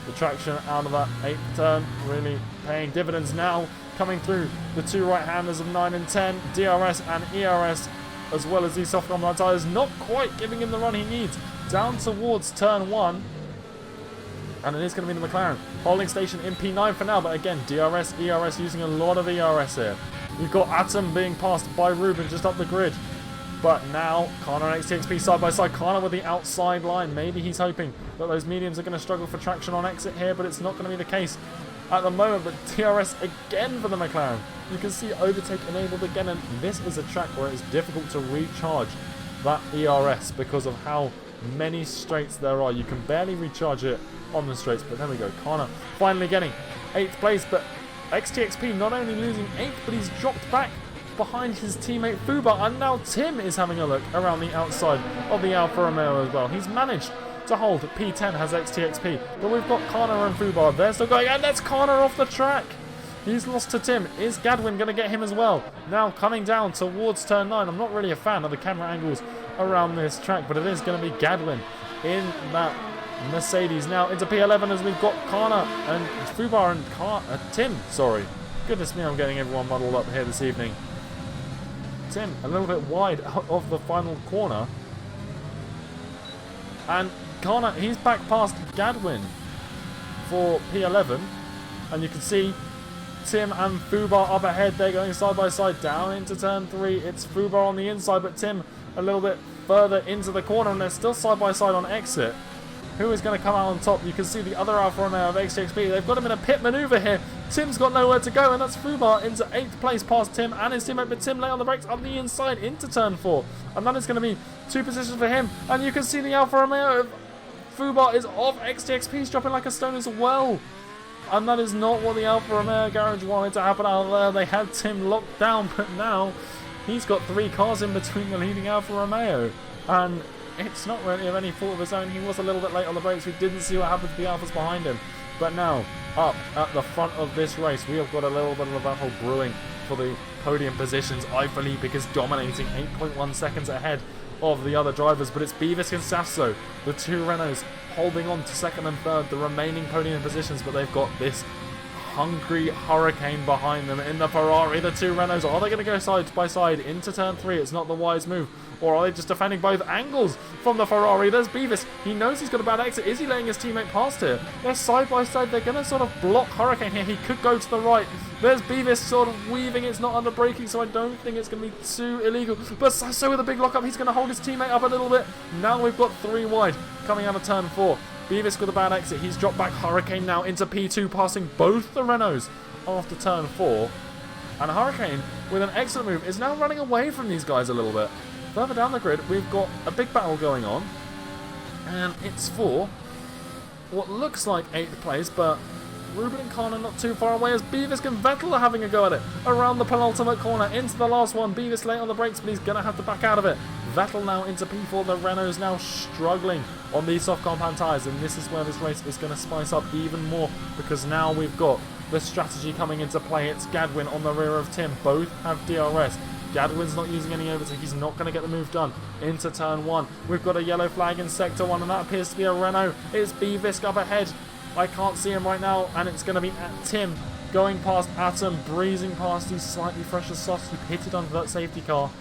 the traction out of that 8th turn really paying dividends now. Coming through the two right-handers of 9 and 10, DRS and ERS, as well as these soft compound tyres, not quite giving him the run he needs. Down towards turn 1, And it is going to be the McLaren holding station in P9 for now. But again, DRS, ERS using a lot of ERS here. You've got Atom being passed by Ruben just up the grid. But now, Kana and XTXP side by side. Kana with the outside line. Maybe he's hoping that those mediums are going to struggle for traction on exit here, but it's not going to be the case at the moment. But DRS again for the McLaren. You can see overtake enabled again, and this is a track where it's difficult to recharge that ERS because of how many straights there are. You can barely recharge it on the straights, but there we go. Kana finally getting 8th place, but XTXP not only losing 8th, but he's dropped back behind his teammate Fubar, and now Tim is having a look around the outside of the Alfa Romeo as well. He's managed to hold P10, has XTXP, but we've got Kana and Fubar. They're still going, and that's Kana off the track. He's lost to Tim. Is Gadwin going to get him as well? Now coming down towards turn 9. I'm not really a fan of the camera angles around this track, but it is going to be Gadwin in that Mercedes. Now into P11 as we've got Kana and Fubar and Tim. Sorry. Goodness me, I'm getting everyone muddled up here this evening. Tim a little bit wide out of the final corner. And Kana, he's back past Gadwin for P11. And you can see Tim and Fubar up ahead. They're going side by side down into turn 3. It's Fubar on the inside, but Tim a little bit further into the corner, and they're still side by side on exit. Who is going to come out on top? You can see the other Alfa Romeo of XTXP. They've got him in a pit maneuver here. Tim's got nowhere to go, and that's Fubar into 8th place past Tim and his teammate, but Tim late on the brakes on the inside into turn 4. And that is going to be 2 positions for him. And you can see the Alfa Romeo of Fubar is off. XTXP's dropping like a stone as well. And that is not what the Alfa Romeo garage wanted to happen out there. They had Tim locked down, but now he's got 3 cars in between the leading Alfa Romeo. And it's not really of any fault of his own. He was a little bit late on the brakes. We didn't see what happened to the Alphas behind him. But now, up at the front of this race, we have got a little bit of a battle brewing for the podium positions. I believe is dominating 8.1 seconds ahead of the other drivers. But it's Beavis and Sasso, the 2 Renaults, holding on to 2nd and 3rd, the remaining podium positions. But they've got this hungry Hurricane behind them in the Ferrari. The 2 Renaults, are they going to go side by side into turn 3? It's not the wise move. Or are they just defending both angles from the Ferrari? There's Beavis. He knows he's got a bad exit. Is he letting his teammate past here? They're side by side. They're going to sort of block Hurricane here. He could go to the right. There's Beavis sort of weaving. It's not under braking, so I don't think it's going to be too illegal. But Sasso with a big lockup. He's going to hold his teammate up a little bit. Now we've got 3 wide coming out of turn 4. Beavis with a bad exit. He's dropped back. Hurricane now into P2, passing both the Renaults after turn 4. And Hurricane, with an excellent move, is now running away from these guys a little bit. Further down the grid, we've got a big battle going on. And it's for what looks like 8th place, but Ruben and Kana not too far away as Beavis and Vettel are having a go at it. Around the penultimate corner, into the last one. Beavis late on the brakes, but he's going to have to back out of it. Vettel now into P4. The Renault's now struggling on these soft compound tyres, and this is where this race is going to spice up even more, because now we've got the strategy coming into play. It's Gadwin on the rear of Tim. Both have DRS. Gadwin's not using any overtake. He's not going to get the move done into turn 1. We've got a yellow flag in sector 1, and that appears to be a Renault. It's Beavis up ahead. I can't see him right now, and it's going to be Tim going past Atom, breezing past these slightly fresher softs who pitted under that safety car.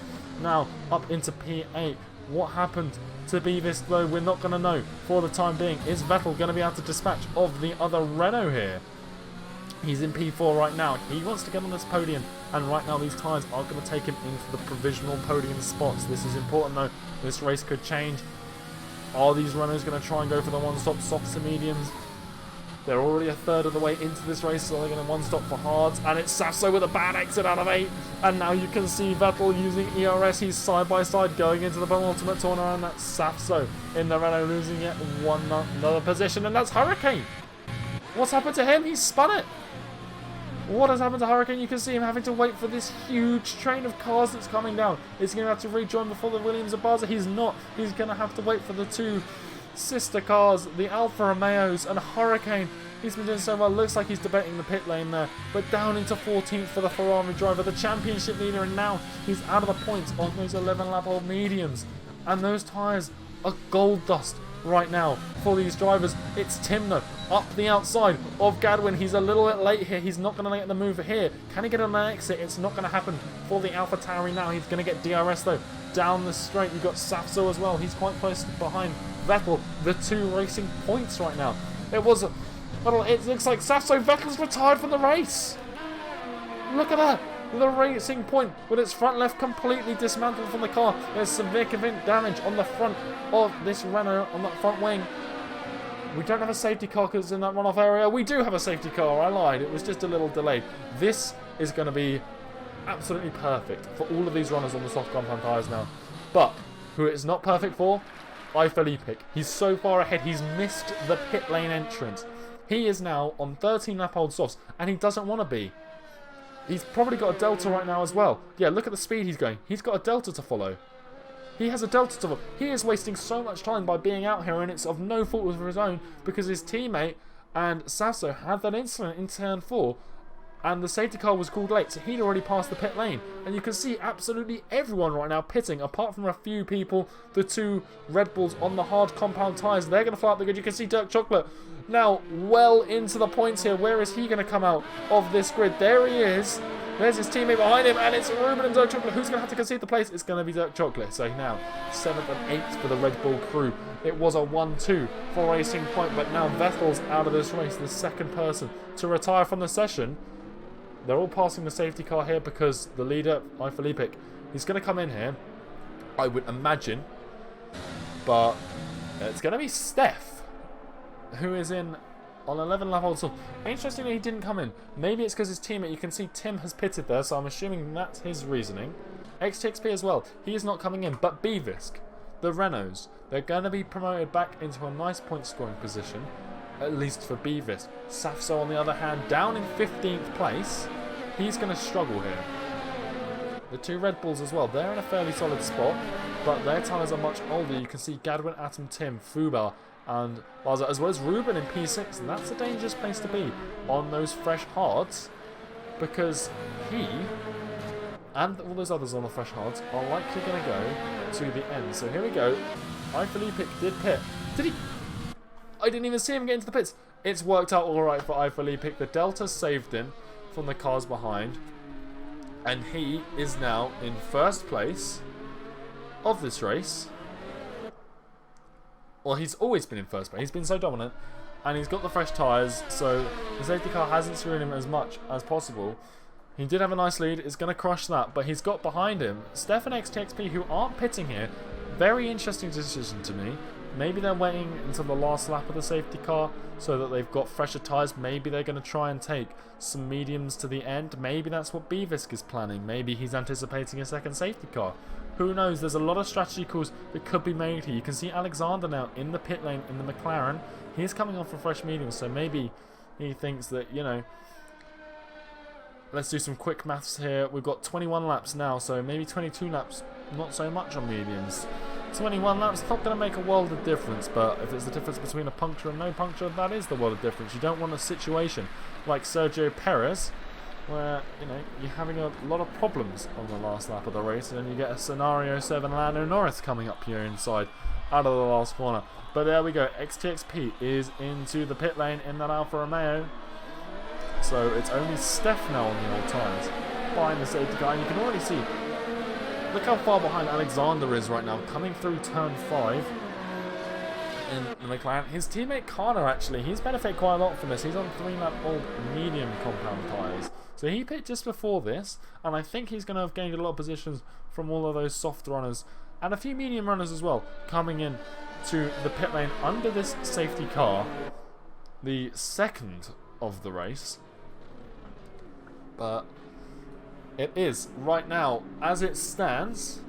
Now up into P8. What happened to Beavis though? We're not going to know for the time being. Is Vettel going to be able to dispatch of the other Renault here? He's in P4 right now. He wants to get on this podium, and right now these tyres are going to take him into the provisional podium spots. This is important though. This race could change. Are these runners going to try and go for the one-stop softs and mediums? They're already a third of the way into this race, so they're going to one-stop for hards. And it's Sasso with a bad exit out of 8. And now you can see Vettel using ERS. He's side-by-side going into the penultimate corner, and that's Sasso in the Renault losing yet another position. And that's Hurricane. What's happened to him? He's spun it. What has happened to Hurricane? You can see him having to wait for this huge train of cars that's coming down. Is he going to have to rejoin before the Williams and Barza? He's not. He's going to have to wait for the 2 sister cars, the Alfa Romeos and Hurricane. He's been doing so well. Looks like he's debating the pit lane there. But down into 14th for the Ferrari driver, the championship leader, and now he's out of the points on those 11-lap-old mediums. And those tyres are gold dust right now for these drivers. It's Tim though, up the outside of Gadwin. He's a little bit late here. He's not going to get the move here. Can he get on an exit? It's not going to happen for the Alpha Tauri now. He's going to get DRS though. Down the straight, you've got Safso as well. He's quite close behind Vettel. The 2 racing points right now. It was... Well, it looks like Safso Vettel's retired from the race. Look at that. The racing point with its front left completely dismantled from the car. There's significant damage on the front of this Renault on that front wing. We don't have a safety car because in that runoff area. We do have a safety car. I lied. It was just a little delayed. This is going to be absolutely perfect for all of these runners on the soft compound tyres now. But who it's not perfect for? Felipe. He's so far ahead. He's missed the pit lane entrance. He is now on 13 lap old softs and he doesn't want to be. He's probably got a delta right now as well. Yeah, look at the speed he's going. He's got a delta to follow. He has a delta to follow. He is wasting so much time by being out here, and it's of no fault of his own because his teammate and Safso had that incident in turn 4 and the safety car was called late, so he'd already passed the pit lane. And you can see absolutely everyone right now pitting, apart from a few people. The 2 Red Bulls on the hard compound tyres, they're going to fly up the grid. You can see Dirk Chocolate now well into the points here. Where is he going to come out of this grid? There he is. There's his teammate behind him, and it's Ruben and Dirk Chocolate. Who's going to have to concede the place? It's going to be Dirk Chocolate. So now 7th and 8th for the Red Bull crew. It was a 1-2 for Racing Point, but now Vettel's out of this race, the second person to retire from the session. They're all passing the safety car here because the leader, Felipe, he's going to come in here, I would imagine. But it's going to be Steph, who is in on 11 lap old. So interestingly, he didn't come in. Maybe it's because his teammate, you can see Tim has pitted there, so I'm assuming that's his reasoning. XTXP as well, he is not coming in. But Bevisk, the Renaults, they're going to be promoted back into a nice point scoring position. At least for Beavis. Safso, on the other hand, down in 15th place. He's going to struggle here. The 2 Red Bulls as well. They're in a fairly solid spot, but their tyres are much older. You can see Gadwin, Atom, Tim, Fuba, and Baza, as well as Ruben in P6. And that's a dangerous place to be on those fresh hards, because he and all those others on the fresh hards are likely going to go to the end. So here we go. Felipe did pit. Did he? I didn't even see him get into the pits. It's worked out alright for Felipe. The Delta saved him from the cars behind. And he is now in first place of this race. Well, he's always been in first place. He's been so dominant. And he's got the fresh tyres, so the safety car hasn't screwed him as much as possible. He did have a nice lead. It's going to crush that. But he's got behind him Steph and XTXP, who aren't pitting here. Very interesting decision to me. Maybe they're waiting until the last lap of the safety car so that they've got fresher tyres. Maybe they're going to try and take some mediums to the end. Maybe that's what Bevisk is planning. Maybe he's anticipating a second safety car. Who knows? There's a lot of strategy calls that could be made here. You can see Alexander now in the pit lane in the McLaren. He's coming on for fresh mediums, so maybe he thinks that, you know, let's do some quick maths here. We've got 21 laps now, so maybe 22 laps, not so much on mediums. 21 laps, not going to make a world of difference, but if it's the difference between a puncture and no puncture, that is the world of difference. You don't want a situation like Sergio Perez, where, you know, you're having a lot of problems on the last lap of the race, and then you get a scenario 7 Lando Norris coming up here inside, out of the last corner. But there we go, XTXP is into the pit lane in that Alfa Romeo. So it's only Steph now on the old tyres, behind the safety car, and you can already see, look how far behind Alexander is right now, coming through turn 5 in the McLaren. His teammate Kana, actually, he's benefited quite a lot from this. He's on 3-lap old medium compound tyres. So he picked just before this, and I think he's going to have gained a lot of positions from all of those soft runners, and a few medium runners as well, coming in to the pit lane under this safety car, the second of the race. But it is, right now, as it stands,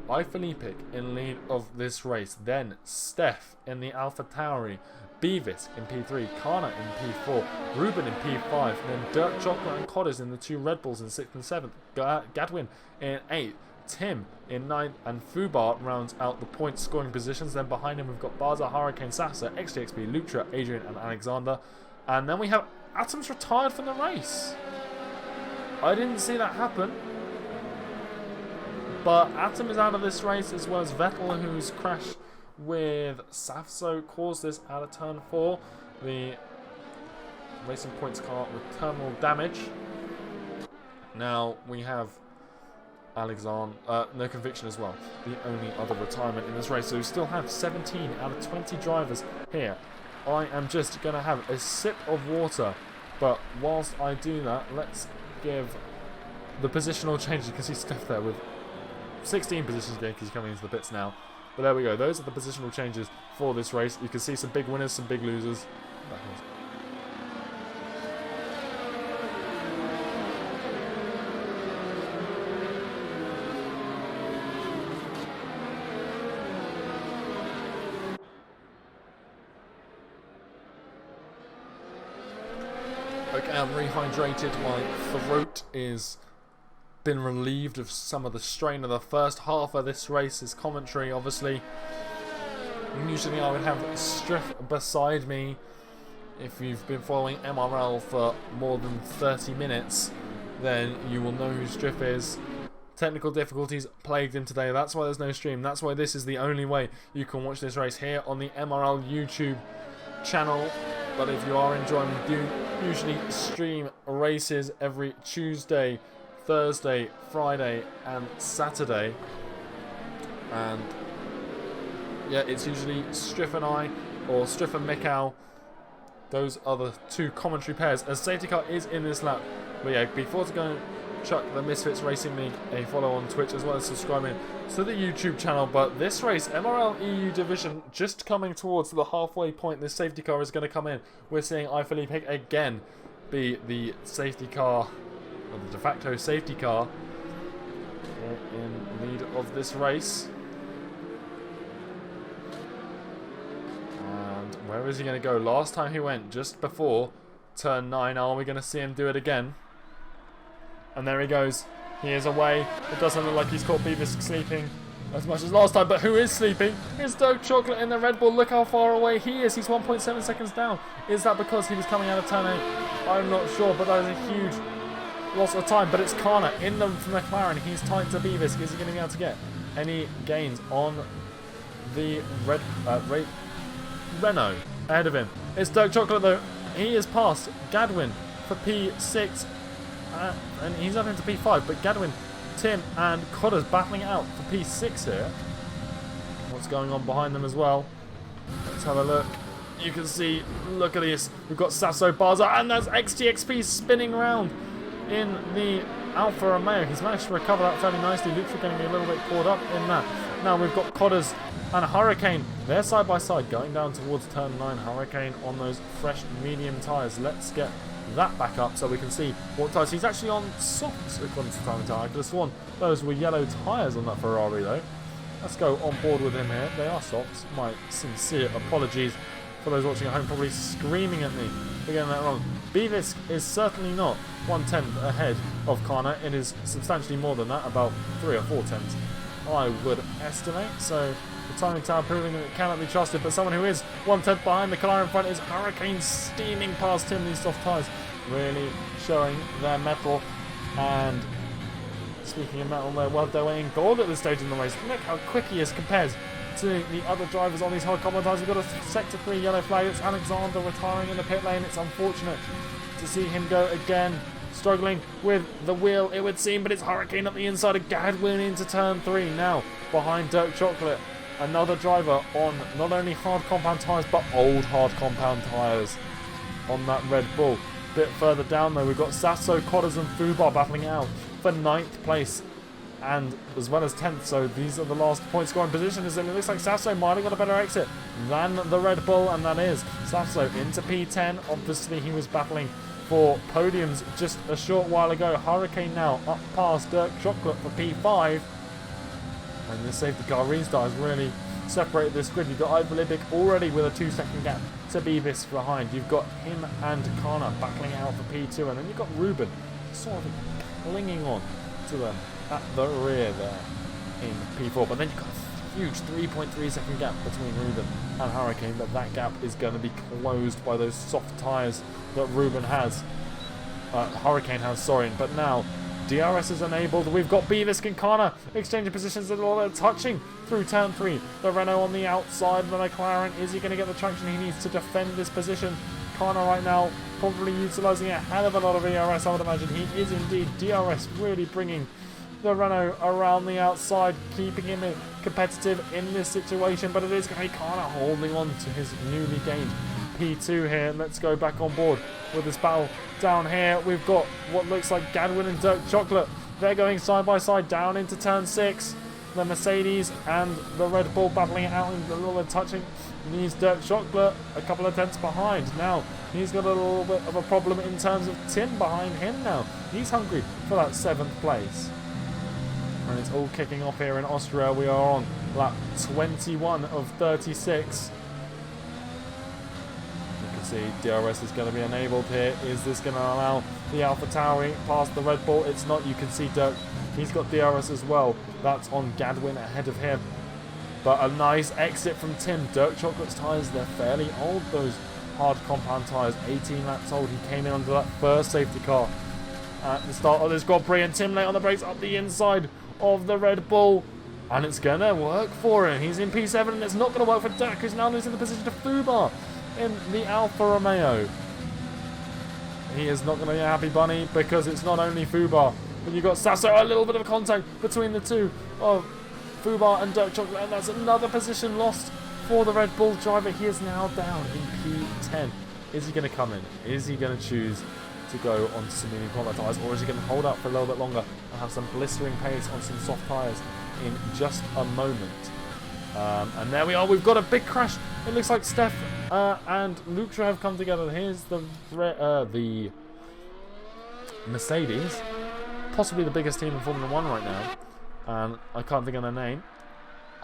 Felipe in lead of this race. Then Steph in the Alpha Tauri, Beavis in P3, Kana in P4, Ruben in P5, then Dirk Chocolate and Codders in the 2 Red Bulls in 6th and 7th, Gadwin in 8th, Tim in 9th, and Fubar rounds out the point scoring positions. Then behind him we've got Baza, Hurricane, Sasa, XTXP, Lutra, Adrian and Alexander. And then we have Atoms retired from the race. I didn't see that happen. But Atom is out of this race, as well as Vettel, who's crashed with Safso, caused this out of turn 4. The Racing Points car with terminal damage. Now we have Alexander, no conviction as well. The only other retirement in this race. So we still have 17 out of 20 drivers here I am just going to have a sip of water. But whilst I do that, let's give the positional change. You can see Steph there with 16 positions gained because he's coming into the pits now. But there we go. Those are the positional changes for this race. You can see some big winners, some big losers. Okay, I'm rehydrated. My throat is been relieved of some of the strain of the first half of this race's commentary, obviously. Usually I would have Striff beside me. If you've been following MRL for more than 30 minutes, then you will know who Striff is. Technical difficulties plagued him today. That's why there's no stream. That's why this is the only way you can watch this race here on the MRL YouTube channel. But if you are enjoying, we do usually stream races every Tuesday, Thursday, Friday and Saturday. And yeah, it's usually Striff and I, or Striff and Mikau. Those are the two commentary pairs, as safety car is in this lap. But yeah, before to go chuck the Misfits Racing League a follow on Twitch, as well as subscribing to the YouTube channel. But this race, MRL EU division, just coming towards the halfway point. This safety car is going to come in. We're seeing iFelipe again be the safety car, or the de facto safety car, in lead of this race. And where is he going to go? Last time he went just before turn 9. Are we going to see him do it again? And there he goes. He is away. It doesn't look like he's caught Beavis sleeping as much as last time. But who is sleeping? It's Dark Chocolate in the Red Bull. Look how far away he is. He's 1.7 seconds down. Is that because he was coming out of turn 8? I'm not sure, but that is a huge loss of time. But it's Kana in the McLaren. He's tied to Beavis. Is he going to be able to get any gains on the Renault ahead of him? It's Dark Chocolate though. He is past Gadwin for P6. And he's up into P5, but Gadwin, Tim and Codder's battling out for P6 here. What's going on behind them as well? Let's have a look. You can see, look at this. We've got Sasso Barza, and that's XTXP spinning around in the Alfa Romeo. He's managed to recover that fairly nicely. Luke's getting a little bit caught up in that. Now we've got Codder's and Hurricane. They're side by side going down towards turn 9. Hurricane on those fresh medium tyres. Let's get that back up so we can see what tyres. He's actually on softs according to time tyre. I could have sworn those were yellow tyres on that Ferrari though. Let's go on board with him here. They are softs. My sincere apologies for those watching at home, probably screaming at me for getting that wrong. Beavis is certainly not 1/10 ahead of Kana. It is substantially more than that, about 3 or 4 tenths I would estimate. So the timing tower proving that it cannot be trusted, but someone who is 1/10 behind the car in front is Hurricane, steaming past him. These soft tyres really showing their mettle. And speaking of metal, they're well their way in gold at this stage in the race. Look how quick he is compared to the other drivers on these hard common tyres. We've got a sector 3 yellow flag. It's Alexander retiring in the pit lane. It's unfortunate to see him go again. Struggling with the wheel, it would seem, but it's Hurricane up the inside of Gadwin into turn 3 now behind Dark Chocolate. Another driver on not only hard compound tyres but old hard compound tyres on that Red Bull. Bit further down though, we've got Sasso, Codders and Fubar battling out for 9th place and as well as 10th. So these are the last point scoring positions, and it looks like Sasso might have got a better exit than the Red Bull, and that is Sasso into P10. Obviously he was battling for podiums just a short while ago. Hurricane now up past Dark Chocolate for P5. And the safety car restart has really separated this grid. You've got Ivolibik already with a 2-second gap to Beavis behind. You've got him and Kana battling out for P2. And then you've got Ruben sort of clinging on to them at the rear there in P4. But then you've got a huge 3.3 second gap between Ruben and Hurricane. But that gap is going to be closed by those soft tyres that Ruben has. Hurricane has, sorry. But now DRS is enabled. We've got Beavis and Kana exchanging positions. They're touching through turn 3. The Renault on the outside. The McLaren. Is he going to get the traction he needs to defend this position? Kana right now probably utilising a hell of a lot of ERS, I would imagine. He is indeed. DRS really bringing the Renault around the outside, keeping him competitive in this situation. But it is going to be Kana holding on to his newly gained P2 here. Let's go back on board with this battle. Down here, we've got what looks like Gadwin and Dirk Chocolate. They're going side by side down into turn 6. The Mercedes and the Red Bull battling it out and a little bit touching. Needs Dirk Chocolate a couple of tenths behind. Now, he's got a little bit of a problem in terms of Tim behind him now. He's hungry for that 7th place. And it's all kicking off here in Austria. We are on lap 21 of 36. You can see DRS is going to be enabled here. Is this going to allow the AlphaTauri past the Red Bull? It's not. You can see Dirk. He's got DRS as well. That's on Gadwin ahead of him. But a nice exit from Tim. Dirk Chocolate's tyres, they're fairly old, those hard compound tyres. 18 laps old. He came in under that first safety car at the start of this Grand Prix. And Tim late on the brakes up the inside of the Red Bull. And it's going to work for him. He's in P7 and it's not going to work for Dirk, who's now losing the position to Fubar in the Alfa Romeo. He is not going to be a happy bunny because it's not only Fubar, but you've got Sasso. A little bit of contact between the two of Fubar and Dirk Chocolate, and that's another position lost for the Red Bull driver. He is now down in P10. Is he going to come in? Is he going to choose to go on some medium combat tyres, or is he going to hold up for a little bit longer and have some blistering pace on some soft tyres in just a moment? And there we are. We've got a big crash. It looks like Steph and Luke have come together. Here's the Mercedes, possibly the biggest team in Formula 1 right now. And I can't think of their name.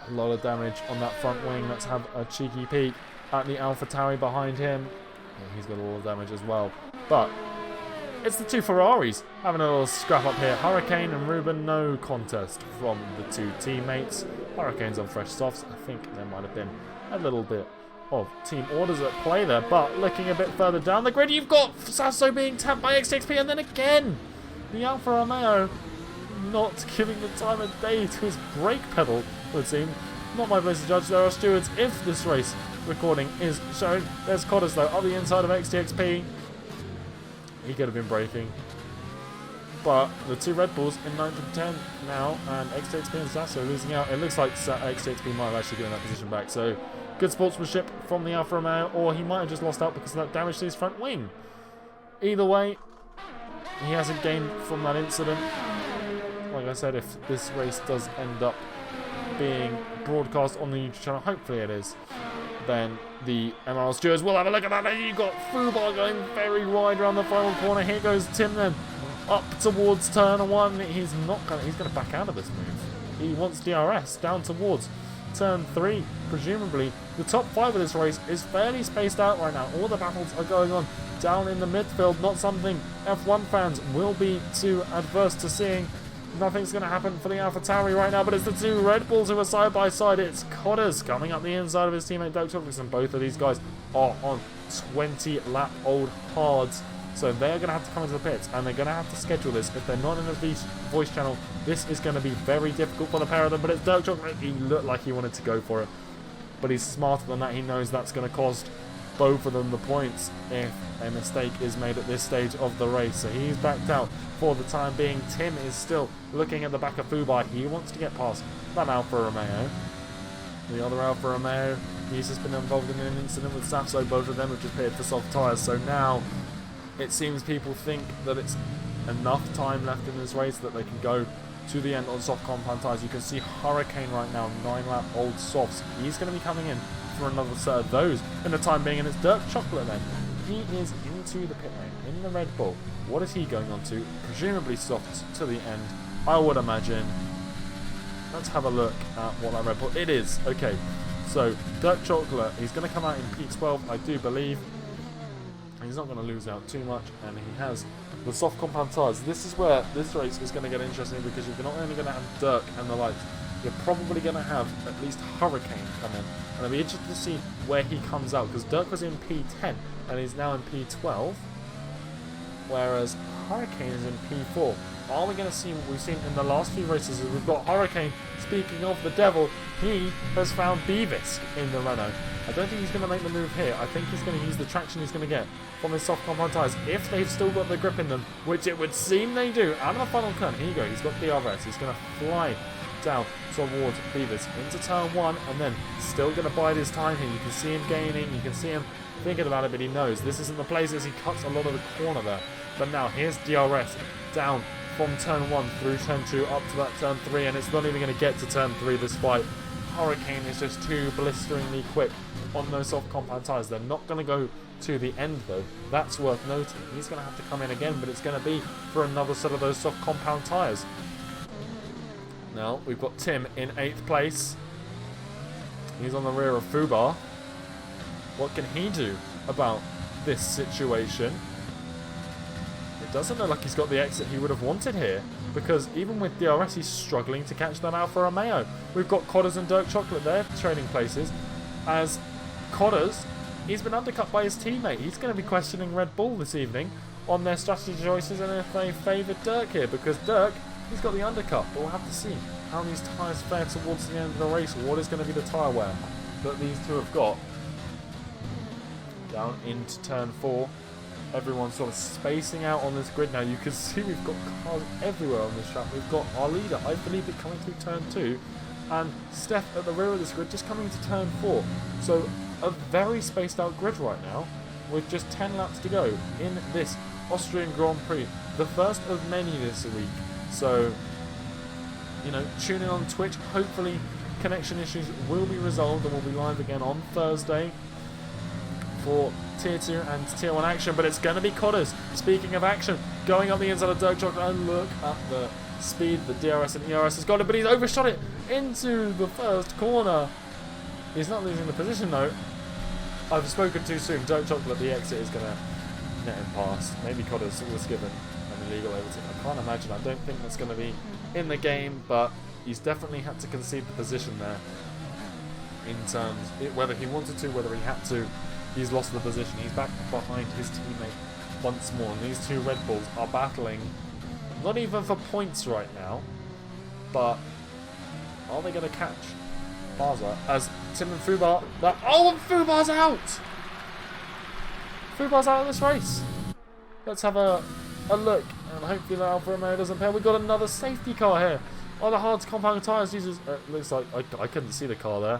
A lot of damage on that front wing. Let's have a cheeky peek at the AlphaTauri behind him. Yeah, he's got a lot of damage as well. But it's the two Ferraris having a little scrap up here. Hurricane and Ruben, no contest from the two teammates. Hurricane's on fresh softs. I think there might have been a little bit of team orders at play there. But looking a bit further down the grid, you've got Sasso being tapped by XTXP, and then again the Alfa Romeo not giving the time of day to his brake pedal, would seem. Not my place to judge. There are stewards if this race recording is shown. There's Cottas though on the inside of XTXP. He could have been braking. But the two Red Bulls in 9th and 10th now, and XTXP and Sasso losing out. It looks like XTXP might have actually given that position back. So good sportsmanship from the Alfa Romeo, or he might have just lost out because of that damage to his front wing. Either way, he hasn't gained from that incident. Like I said, if this race does end up being broadcast on the YouTube channel, hopefully it is, then the MRL stewards will have a look at that. And you've got Fubar going very wide around the final corner. Here goes Tim then up towards turn 1. He's going to back out of this move. He wants DRS down towards turn 3. Presumably the top 5 of this race is fairly spaced out right now. All the battles are going on down in the midfield, not something F1 fans will be too adverse to seeing. Nothing's going to happen for the AlphaTauri right now, but it's the two Red Bulls who are side by side. It's Cottas coming up the inside of his teammate Dirk Chocolate, and both of these guys are on 20 lap old hards. So they're going to have to come into the pits, and they're going to have to schedule this. If they're not in a voice channel, this is going to be very difficult for the pair of them. But it's Dirk Chocolate. He looked like he wanted to go for it, but he's smarter than that. He knows that's going to cost both of them the points if a mistake is made at this stage of the race. So he's backed out for the time being. Tim is still looking at the back of Fubar. He wants to get past that Alfa Romeo. The other Alfa Romeo, he's just been involved in an incident with Sasso. Both of them have just paid for soft tyres. So now it seems people think that it's enough time left in this race that they can go to the end on soft compound tyres. You can see Hurricane right now, 9 lap old softs. He's going to be coming in for another set of those in the time being, and it's Dirk Chocolate then. He is into the pit lane in the Red Bull. What is he going on to? Presumably softs to the end, I would imagine. Let's have a look at what that Red Bull... It is. Okay, so Dirk Chocolate, he's going to come out in P12, I do believe. He's not going to lose out too much, and he has the soft compound tyres. This is where this race is going to get interesting, because you're not only going to have Dirk and the lights, you're probably going to have at least Hurricane come in. And I'll be interested to see where he comes out, because Dirk was in P10 and he's now in P12, whereas Hurricane is in P4. Are we going to see what we've seen in the last few races? We've got Hurricane, speaking of the devil, he has found Beavis in the Renault. I don't think he's going to make the move here. I think he's going to use the traction he's going to get from his soft compound tyres, if they've still got the grip in them, which it would seem they do. Out of the final turn, here you go, he's got DRS, he's going to fly down towards Beavis into turn 1, and then still going to bide his time here. You can see him gaining, you can see him thinking about it, but he knows this isn't the place as he cuts a lot of the corner there. But now here's DRS down from turn 1 through turn 2 up to that turn 3, and it's not even going to get to turn 3 this fight. Hurricane is just too blisteringly quick on those soft compound tyres. They're not going to go to the end though. That's worth noting. He's going to have to come in again, but it's going to be for another set of those soft compound tyres. Now we've got Tim in 8th place. He's on the rear of Fubar. What can he do about this situation? It doesn't look like he's got the exit he would have wanted here, because even with DRS he's struggling to catch that Alfa Romeo. We've got Codders and Dirk Chocolate there trading places, as Codders, he's been undercut by his teammate. He's going to be questioning Red Bull this evening on their strategy choices and if they favoured Dirk here, because Dirk, he's got the undercut, but we'll have to see how these tyres fare towards the end of the race. What is going to be the tyre wear that these two have got? Down into turn 4. Everyone's sort of spacing out on this grid now. You can see we've got cars everywhere on this track. We've got our leader, I believe, it coming through turn 2, and Steph at the rear of this grid just coming to turn 4. So a very spaced out grid right now, with just 10 laps to go in this Austrian Grand Prix, the first of many this week. So, you know, tune in on Twitch. Hopefully connection issues will be resolved and we'll be live again on Thursday for Tier 2 and Tier 1 action, but it's going to be Codders. Speaking of action, going up the inside of Dirk Chocolate, and look at the speed the DRS and ERS has got it, but he's overshot it into the first corner. He's not losing the position though. I've spoken too soon. Dirk Chocolate, the exit is going to net him past. Maybe Codders was given an illegal overtake. I can't imagine. I don't think that's going to be in the game, but he's definitely had to concede the position there. In terms, whether he wanted to, whether he had to, he's lost the position. He's back behind his teammate once more, and these two Red Bulls are battling, not even for points right now, but are they going to catch Barza as Tim and Fubar? Oh, and Fubar's out! Fubar's out of this race. Let's have a look, and hopefully the Alfa Romeo doesn't pair. We've got another safety car here. Oh, the hard compound tyres. Jesus, looks like I couldn't see the car there.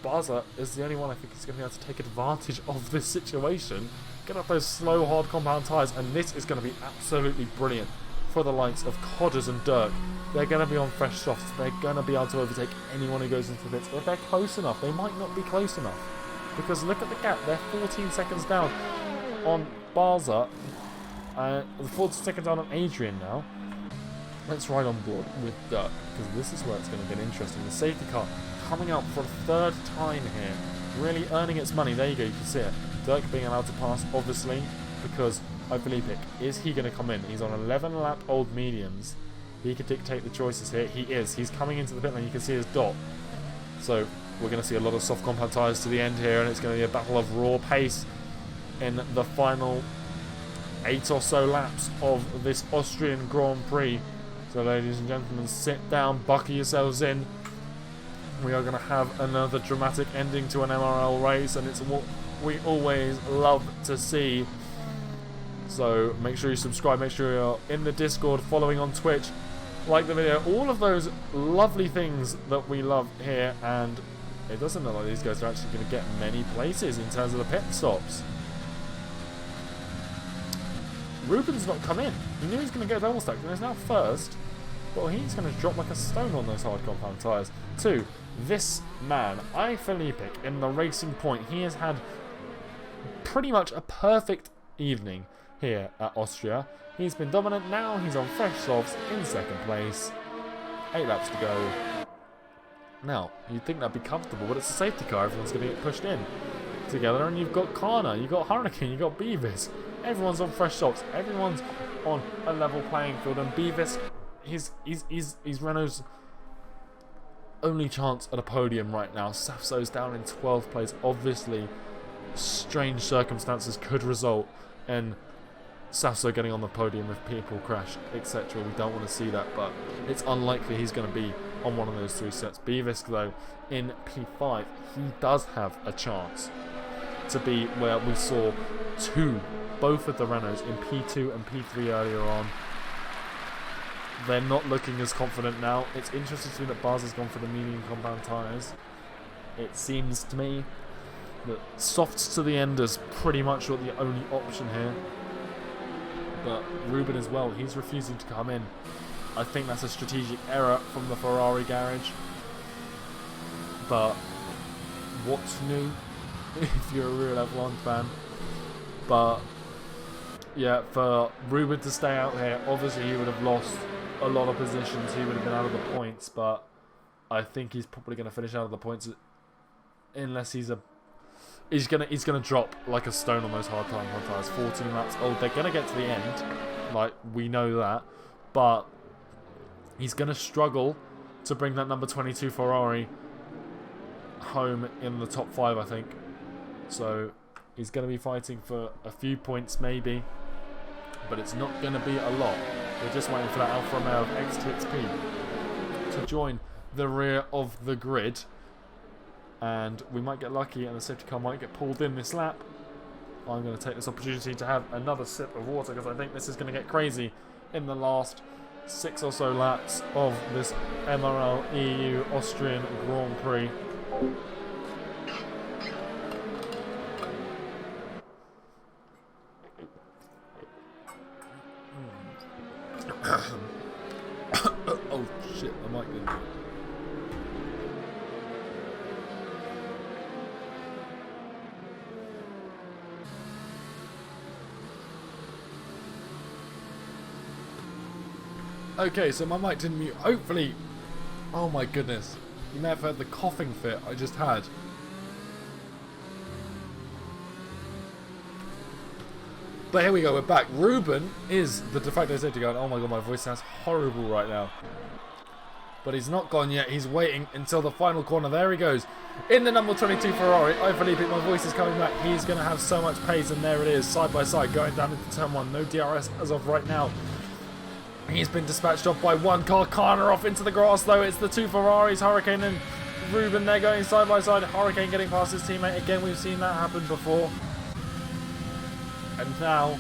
Barza is the only one I think is going to be able to take advantage of this situation. Get up those slow, hard compound tyres, and this is going to be absolutely brilliant for the likes of Codders and Dirk. They're going to be on fresh softs. They're going to be able to overtake anyone who goes into the pits. If they're close enough, they might not be close enough. Because look at the gap. They're 14 seconds down on Barza. 14 seconds down on Adrian now. Let's ride on board with Dirk, because this is where it's going to get interesting. The safety car coming out for a third time here, really earning its money. There you go, you can see it. Dirk being allowed to pass, obviously, because Felipe, is he going to come in? He's on 11 lap old mediums. He could dictate the choices here. He is. He's coming into the pit lane. You can see his dot. So we're going to see a lot of soft compound tyres to the end here, and it's going to be a battle of raw pace in the final 8 or so laps of this Austrian Grand Prix. So ladies and gentlemen, sit down, buckle yourselves in. We are going to have another dramatic ending to an MRL race, and it's what we always love to see. So make sure you subscribe, make sure you're in the Discord, following on Twitch, like the video, all of those lovely things that we love here. And it doesn't look like these guys are actually going to get many places in terms of the pit stops. Ruben's not come in. He knew he was going to go double stack, and he's now first. Well, he's going to drop like a stone on those hard compound tyres. 2. This man, Felipe, in the Racing Point, he has had pretty much a perfect evening here at Austria. He's been dominant. Now he's on fresh softs in second place. 8 laps to go. Now, you'd think that'd be comfortable, but it's a safety car. Everyone's going to get pushed in together, and you've got Kana, you've got Hurricane, you've got Beavis. Everyone's on fresh softs. Everyone's on a level playing field, and Beavis, he's Renault's only chance at a podium right now. Safso's down in 12th place. Obviously, strange circumstances could result in Safso getting on the podium if people crash, etc. We don't want to see that, but it's unlikely he's going to be on one of those 3 sets. Beavis, though, in P5, he does have a chance to be where we saw both of the Renaults in P2 and P3 earlier on. They're not looking as confident now. It's interesting to see that Bars has gone for the medium compound tyres. It seems to me The softs to the end is pretty much what the only option here. But Ruben as well, he's refusing to come in. I think that's a strategic error from the Ferrari garage. But what's new if you're a real F1 fan? But yeah, for Ruben to stay out here, obviously he would have lost a lot of positions. He would have been out of the points, but I think he's probably going to finish out of the points unless he's gonna drop like a stone on those hard time tires. 14 laps. Oh, they're gonna get to the end, like we know that, but he's gonna struggle to bring that number 22 Ferrari home in the top 5, I think. So he's gonna be fighting for a few points maybe, but it's not gonna be a lot. We're just waiting for that Alfa Romeo of X2XP to join the rear of the grid. And we might get lucky and the safety car might get pulled in this lap. I'm going to take this opportunity to have another sip of water because I think this is going to get crazy in the last 6 or so laps of this MRL EU Austrian Grand Prix. Oh shit, I might get... Okay, so my mic didn't mute. Hopefully... Oh my goodness. You may have heard the coughing fit I just had. But here we go, we're back. Ruben is the de facto safety car. Oh my god, my voice sounds horrible right now. But he's not gone yet. He's waiting until the final corner. There he goes. In the number 22 Ferrari. I believe it. My voice is coming back. He's going to have so much pace. And there it is, side by side, going down into turn 1. No DRS as of right now. He's been dispatched off by one car. Corner off into the grass, though. It's the 2 Ferraris, Hurricane and Ruben. They're going side by side. Hurricane getting past his teammate. Again, we've seen that happen before. And now,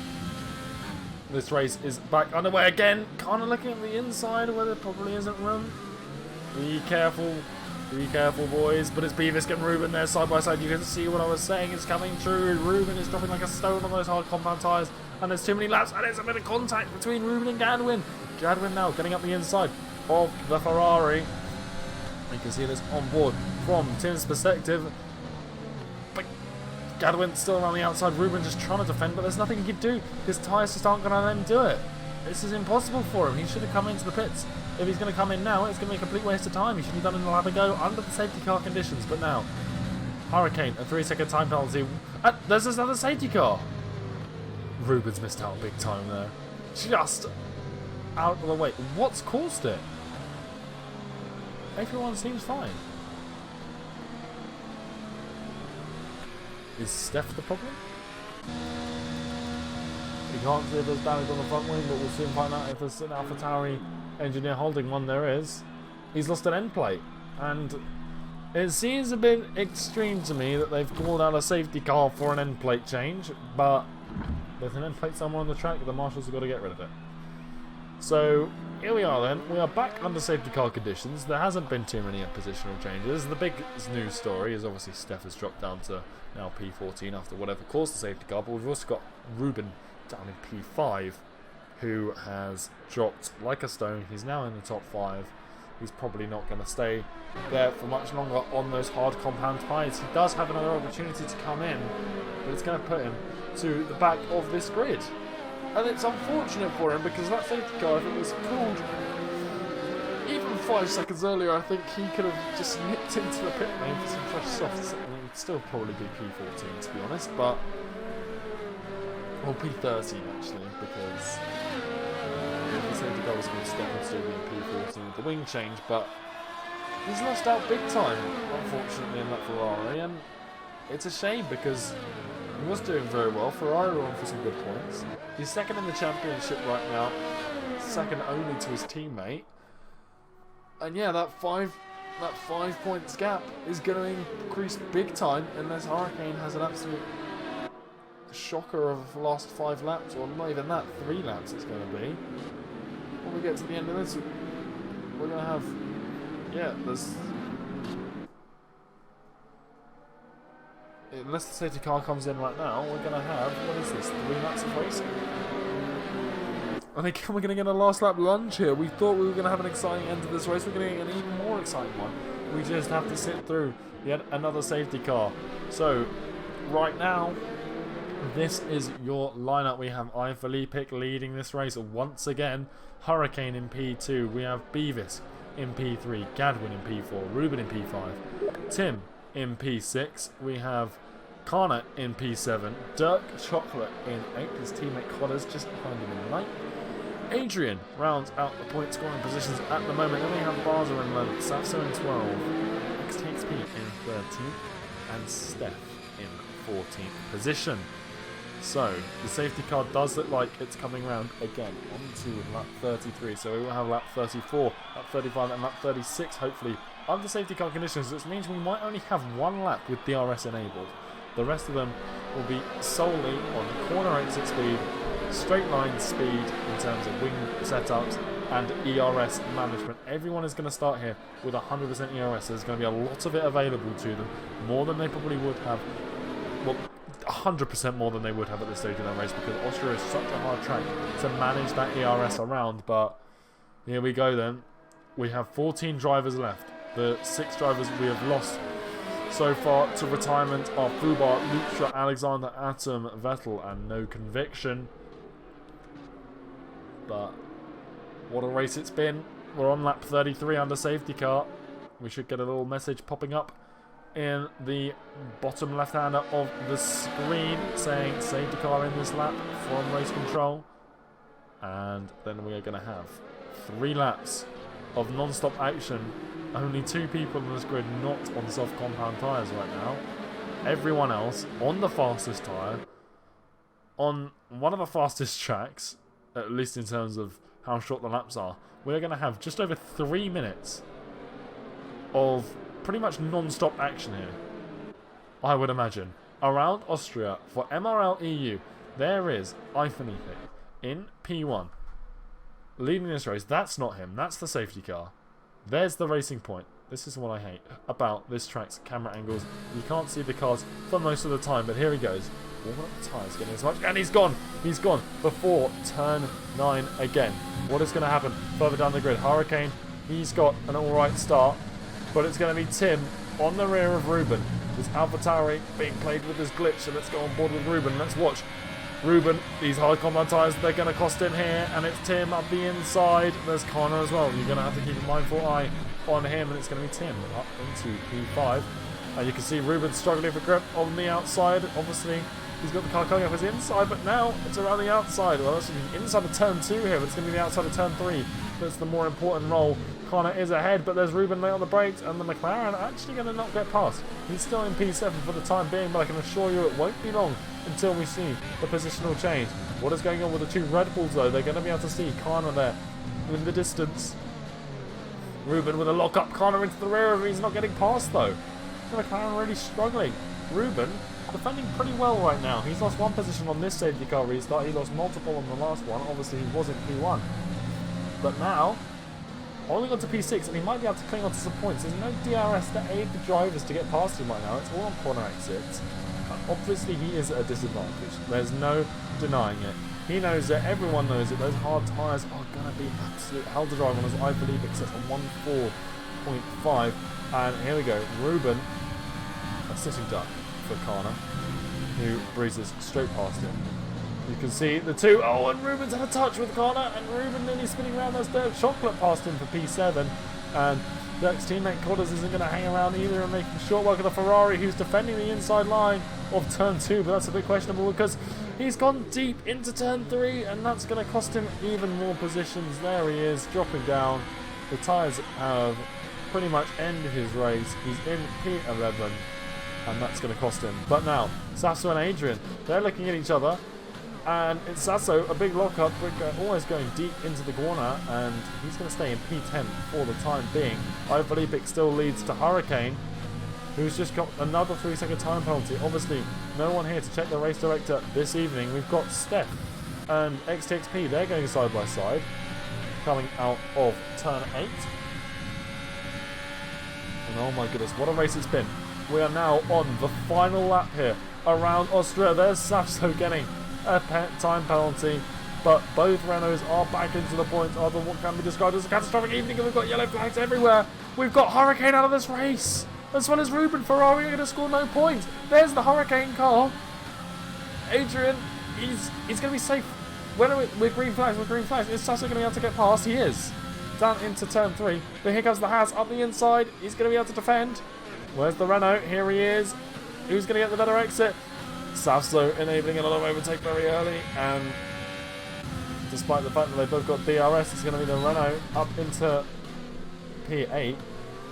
this race is back underway again. Kind of looking at the inside where there probably isn't room. Be careful, boys. But it's Beavis and Ruben there side by side. You can see what I was saying is coming true. Ruben is dropping like a stone on those hard compound tyres. And there's too many laps. And there's a bit of contact between Ruben and Gadwin. Gadwin now getting up the inside of the Ferrari. You can see this on board from Tim's perspective. But Gadwin still around the outside. Ruben just trying to defend, but there's nothing he can do. His tyres just aren't going to let him do it. This is impossible for him. He should have come into the pits. If he's going to come in now, it's going to be a complete waste of time. He should have done it in the lap ago under the safety car conditions. But now, Hurricane, a 3-second time penalty. There's another safety car. Ruben's missed out big time there. Just out of the way. What's caused it? Everyone seems fine. Is Steph the problem? We can't see if there's damage on the front wing, but we'll soon find out if there's an AlphaTauri engineer holding one. There is. He's lost an end plate, and it seems a bit extreme to me that they've called out a safety car for an end plate change, but there's an end plate somewhere on the track. The marshals have got to get rid of it. So here we are then. We are back under safety car conditions. There hasn't been too many positional changes. The big news story is obviously Steph has dropped down to now P14 after whatever caused the safety car, but we've also got Ruben down in P5, who has dropped like a stone. He's now in the top 5. He's probably not going to stay there for much longer on those hard compound tyres. He does have another opportunity to come in, but it's going to put him to the back of this grid. And it's unfortunate for him because that safety car, I think, was called even 5 seconds earlier. I think he could have just nipped into the pit lane for some fresh softs. And it would still probably be P14 to be honest, but... Or P13 actually, because the safety car was going to stop and still be in P14 with the wing change, but he's lost out big time, unfortunately, in that Ferrari, and it's a shame because he was doing very well. Ferrari were on for some good points. He's second in the championship right now, second only to his teammate, and yeah, that 5 points gap is going to increase big time unless Hurricane has an absolute shocker of the last 5 laps, or not even that, 3 laps it's going to be. When we get to the end of this, we're going to have, yeah, unless the safety car comes in right now, we're going to have, what is this, 3 laps of racing? I think we're going to get a last lap lunge here. We thought we were going to have an exciting end to this race. We're going to get an even more exciting one. We just have to sit through yet another safety car. So, right now, this is your lineup. We have Felipe leading this race once again. Hurricane in P2. We have Beavis in P3. Gadwin in P4. Ruben in P5. Tim in P6. We have Kana in P7. Dirk Chocolate in 8th. His teammate Codders just behind him in 9th. Adrian rounds out the point scoring positions at the moment. Then we have Barza in 11th. Safso in 12th. XTXP in 13th. And Steph in 14th position. So, the safety car does look like it's coming round again onto lap 33. So we will have lap 34, lap 35 and lap 36 hopefully under safety car conditions, which means we might only have 1 lap with DRS enabled. The rest of them will be solely on corner exit speed, straight line speed in terms of wing setups and ERS management. Everyone is going to start here with 100% ERS. There's going to be a lot of it available to them, more than they probably would have. Well, 100% more than they would have at this stage of their race, because Austria is such a hard track to manage that ERS around. But here we go then. We have 14 drivers left. The 6 drivers we have lost so far to retirement are Fubar, Lucha, Alexander, Atom, Vettel, and no conviction. But what a race it's been. We're on lap 33 under safety car. We should get a little message popping up in the bottom left-hander of the screen saying safety car in this lap from race control. And then we are going to have 3 laps of non-stop action. Only 2 people on this grid not on soft compound tyres right now. Everyone else on the fastest tyre, on one of the fastest tracks, at least in terms of how short the laps are. We're going to have just over 3 minutes of pretty much non-stop action here, I would imagine. Around Austria for MRL EU, there is Felipe in P1 leading this race. That's not him, that's the safety car. There's the racing point. This is what I hate about this track's camera angles. You can't see the cars for most of the time, but here he goes. Warming up the tyres, getting as much, and he's gone. He's gone before turn 9 again. What is going to happen further down the grid? Hurricane, he's got an alright start, but it's going to be Tim on the rear of Ruben. There's AlphaTauri being played with this glitch, so let's go on board with Ruben. Let's watch Ruben. These hard compound tyres, they're going to cost him here, and it's Tim up the inside. There's Connor as well. You're going to have to keep a mindful eye on him, and it's going to be Tim up into P5. And you can see Ruben struggling for grip on the outside. Obviously, he's got the car coming up his inside, but now it's around the outside. Well, that's the inside of turn 2 here, but it's going to be the outside of turn 3. That's the more important role. Connor is ahead, but there's Ruben late on the brakes, and the McLaren actually going to not get past. He's still in P7 for the time being, but I can assure you it won't be long until we see the positional change. What is going on with the 2 Red Bulls, though? They're going to be able to see Connor there in the distance. Ruben with a lock-up. Connor into the rear of him. He's not getting past, though. The McLaren really struggling. Ruben defending pretty well right now. He's lost 1 position on this safety car restart. He lost multiple on the last one. Obviously, he was in P1. But now, holding on to P6, and he might be able to cling on to some points. There's no DRS to aid the drivers to get past him right now. It's all on corner exits. Obviously, he is at a disadvantage. There's no denying it. He knows it. Everyone knows it. Those hard tyres are going to be absolute hell to drive on, as I believe it sets on 1.4.5. And here we go. Ruben, a sitting duck for Kana, who breezes straight past him. You can see the 2. Oh, and Ruben's had a touch with Kana, and Ruben nearly spinning around. There's Dirk Chocolate past him for P7. And Dirk's teammate Codders isn't going to hang around either, and making short work of the Ferrari, who's defending the inside line of turn 2. But that's a bit questionable because he's gone deep into turn 3, and that's going to cost him even more positions. There he is, dropping down. The tyres have pretty much ended his race. He's in P11, and that's going to cost him. But now, Sasso and Adrian, they're looking at each other. And it's Sasso, a big lockup, always going deep into the corner, and he's going to stay in P10 for the time being. Felipe still leads to Hurricane, who's just got another 3-second time penalty. Obviously, no one here to check the race director this evening. We've got Steph and XTXP, they're going side by side, coming out of turn 8. And oh my goodness, what a race it's been. We are now on the final lap here around Austria. There's Safso getting a time penalty, but both Renaults are back into the points of what can be described as a catastrophic evening, and we've got yellow flags everywhere. We've got Hurricane out of this race, as well as Ruben. Ferrari are going to score no points. There's the Hurricane car. Adrian, he's going to be safe. With green flags, is Safso going to be able to get past? He is. Down into turn 3. But here comes the Haas up the inside. He's going to be able to defend. Where's the Renault? Here he is. Who's going to get the better exit? Safso enabling a lot of overtake very early, and despite the fact that they both got DRS, it's going to be the Renault up into P8.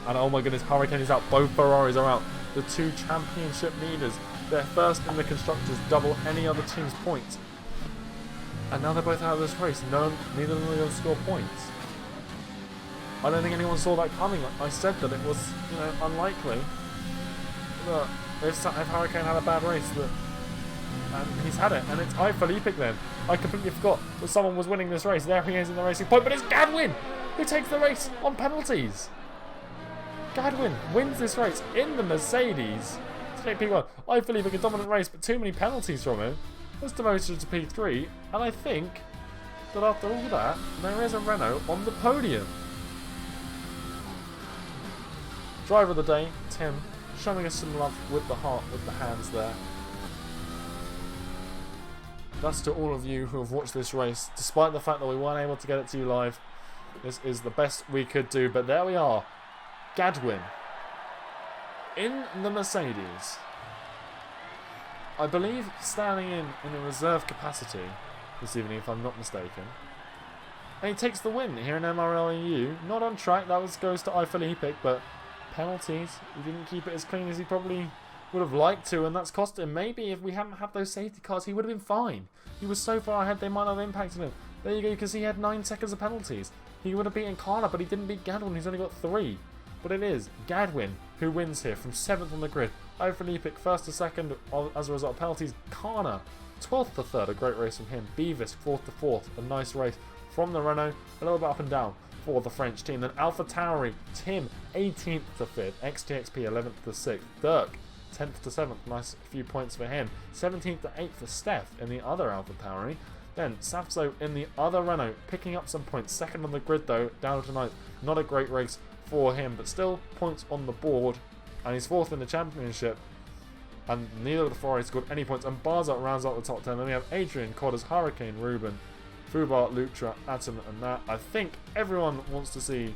And oh my goodness, Hurricane is out. Both Ferraris are out. The two championship leaders. They're first in the constructors, double any other team's points. And now they're both out of this race. Neither of them are going to score points. I don't think anyone saw that coming. I said that it was, unlikely. But if Hurricane had a bad race, and he's had it, and it's Felipe then. I completely forgot that someone was winning this race. There he is in the racing point, but it's Gadwin who takes the race on penalties. Gadwin wins this race in the Mercedes. P1. Felipe a dominant race, but too many penalties from him. Was demoted to P3, and I think that after all that, there is a Renault on the podium. Driver of the day, Tim, showing us some love with the heart, with the hands there. That's to all of you who have watched this race, despite the fact that we weren't able to get it to you live. This is the best we could do, but there we are. Gadwin in the Mercedes. I believe standing in a reserve capacity this evening, if I'm not mistaken. And he takes the win here in MRL EU. Not on track, that goes to Felipe, but penalties. He didn't keep it as clean as he probably would have liked to, and that's cost him. Maybe if we hadn't had those safety cars, he would have been fine. He was so far ahead, they might not have impacted him. There you go, because he had 9 seconds of penalties. He would have beaten Carla, but he didn't beat Gadwin, who's only got 3. But it is Gadwin who wins here from 7th on the grid. Felipe 1st to 2nd as a result of penalties. Kana 12th to 3rd, a great race from him. Beavis 4th to 4th, a nice race from the Renault. A little bit up and down for the French team. Then AlphaTauri, Tim 18th to 5th. XTXP 11th to 6th. Dirk 10th to 7th, nice few points for him. 17th to 8th for Steph in the other AlphaTauri. Then Safso in the other Renault, picking up some points. 2nd on the grid though, down to 9th. Not a great race for him, but still points on the board. And he's 4th in the championship. And neither of the Ferraris scored any points. And Barza rounds out the top 10. Then we have Adrian, Codders, Hurricane, Ruben, Fubar, Lutra, Atom, and that. I think everyone wants to see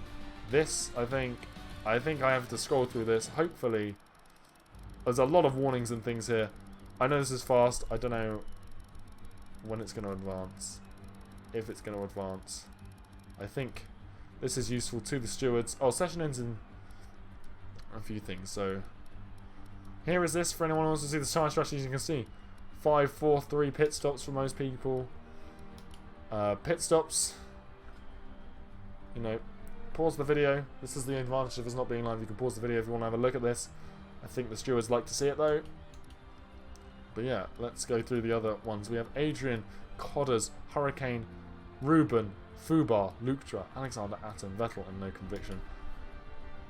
this. I think I have to scroll through this. Hopefully, there's a lot of warnings and things here. I know this is fast. I don't know when it's going to advance. If it's going to advance. I think this is useful to the stewards. Oh, session ends in a few things. So here is this for anyone who wants to see the tyre strategies. You can see 5, 4, 3 pit stops for most people. Pit stops. Pause the video. This is the advantage of us not being live. You can pause the video if you want to have a look at this. I think the stewards like to see it though. But yeah, let's go through the other ones. We have Adrian, Codders, Hurricane, Ruben, Fubar, Lutra, Alexander, Atom, Vettel, and no conviction.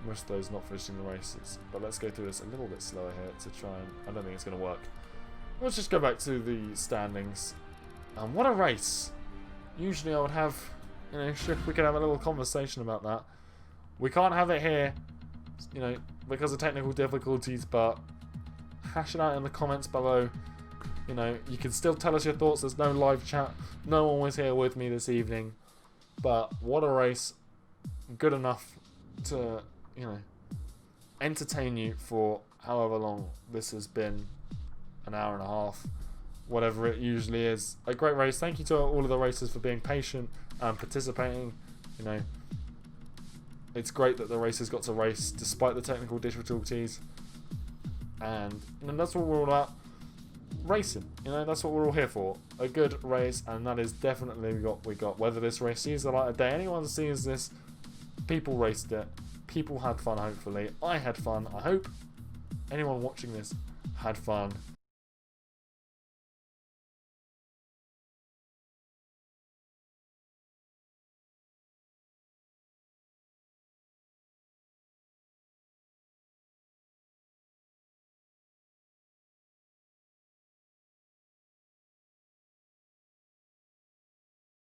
Most of those not finishing the races. But let's go through this a little bit slower here to try and... I don't think it's going to work. Let's just go back to the standings. And what a race! Usually I would have... we could have a little conversation about that. We can't have it here, because of technical difficulties, but hash it out in the comments below. You can still tell us your thoughts. There's no live chat. No one was here with me this evening. But what a race. Good enough to, entertain you for however long this has been. An hour and a half. Whatever it usually is. A great race. Thank you to all of the racers for being patient and participating. It's great that the racers got to race despite the technical difficulties. And that's what we're all about. Racing. That's what we're all here for. A good race, and that is definitely what we got. Whether this race sees the light of day, anyone sees this, people raced it. People had fun, hopefully. I had fun. I hope anyone watching this had fun.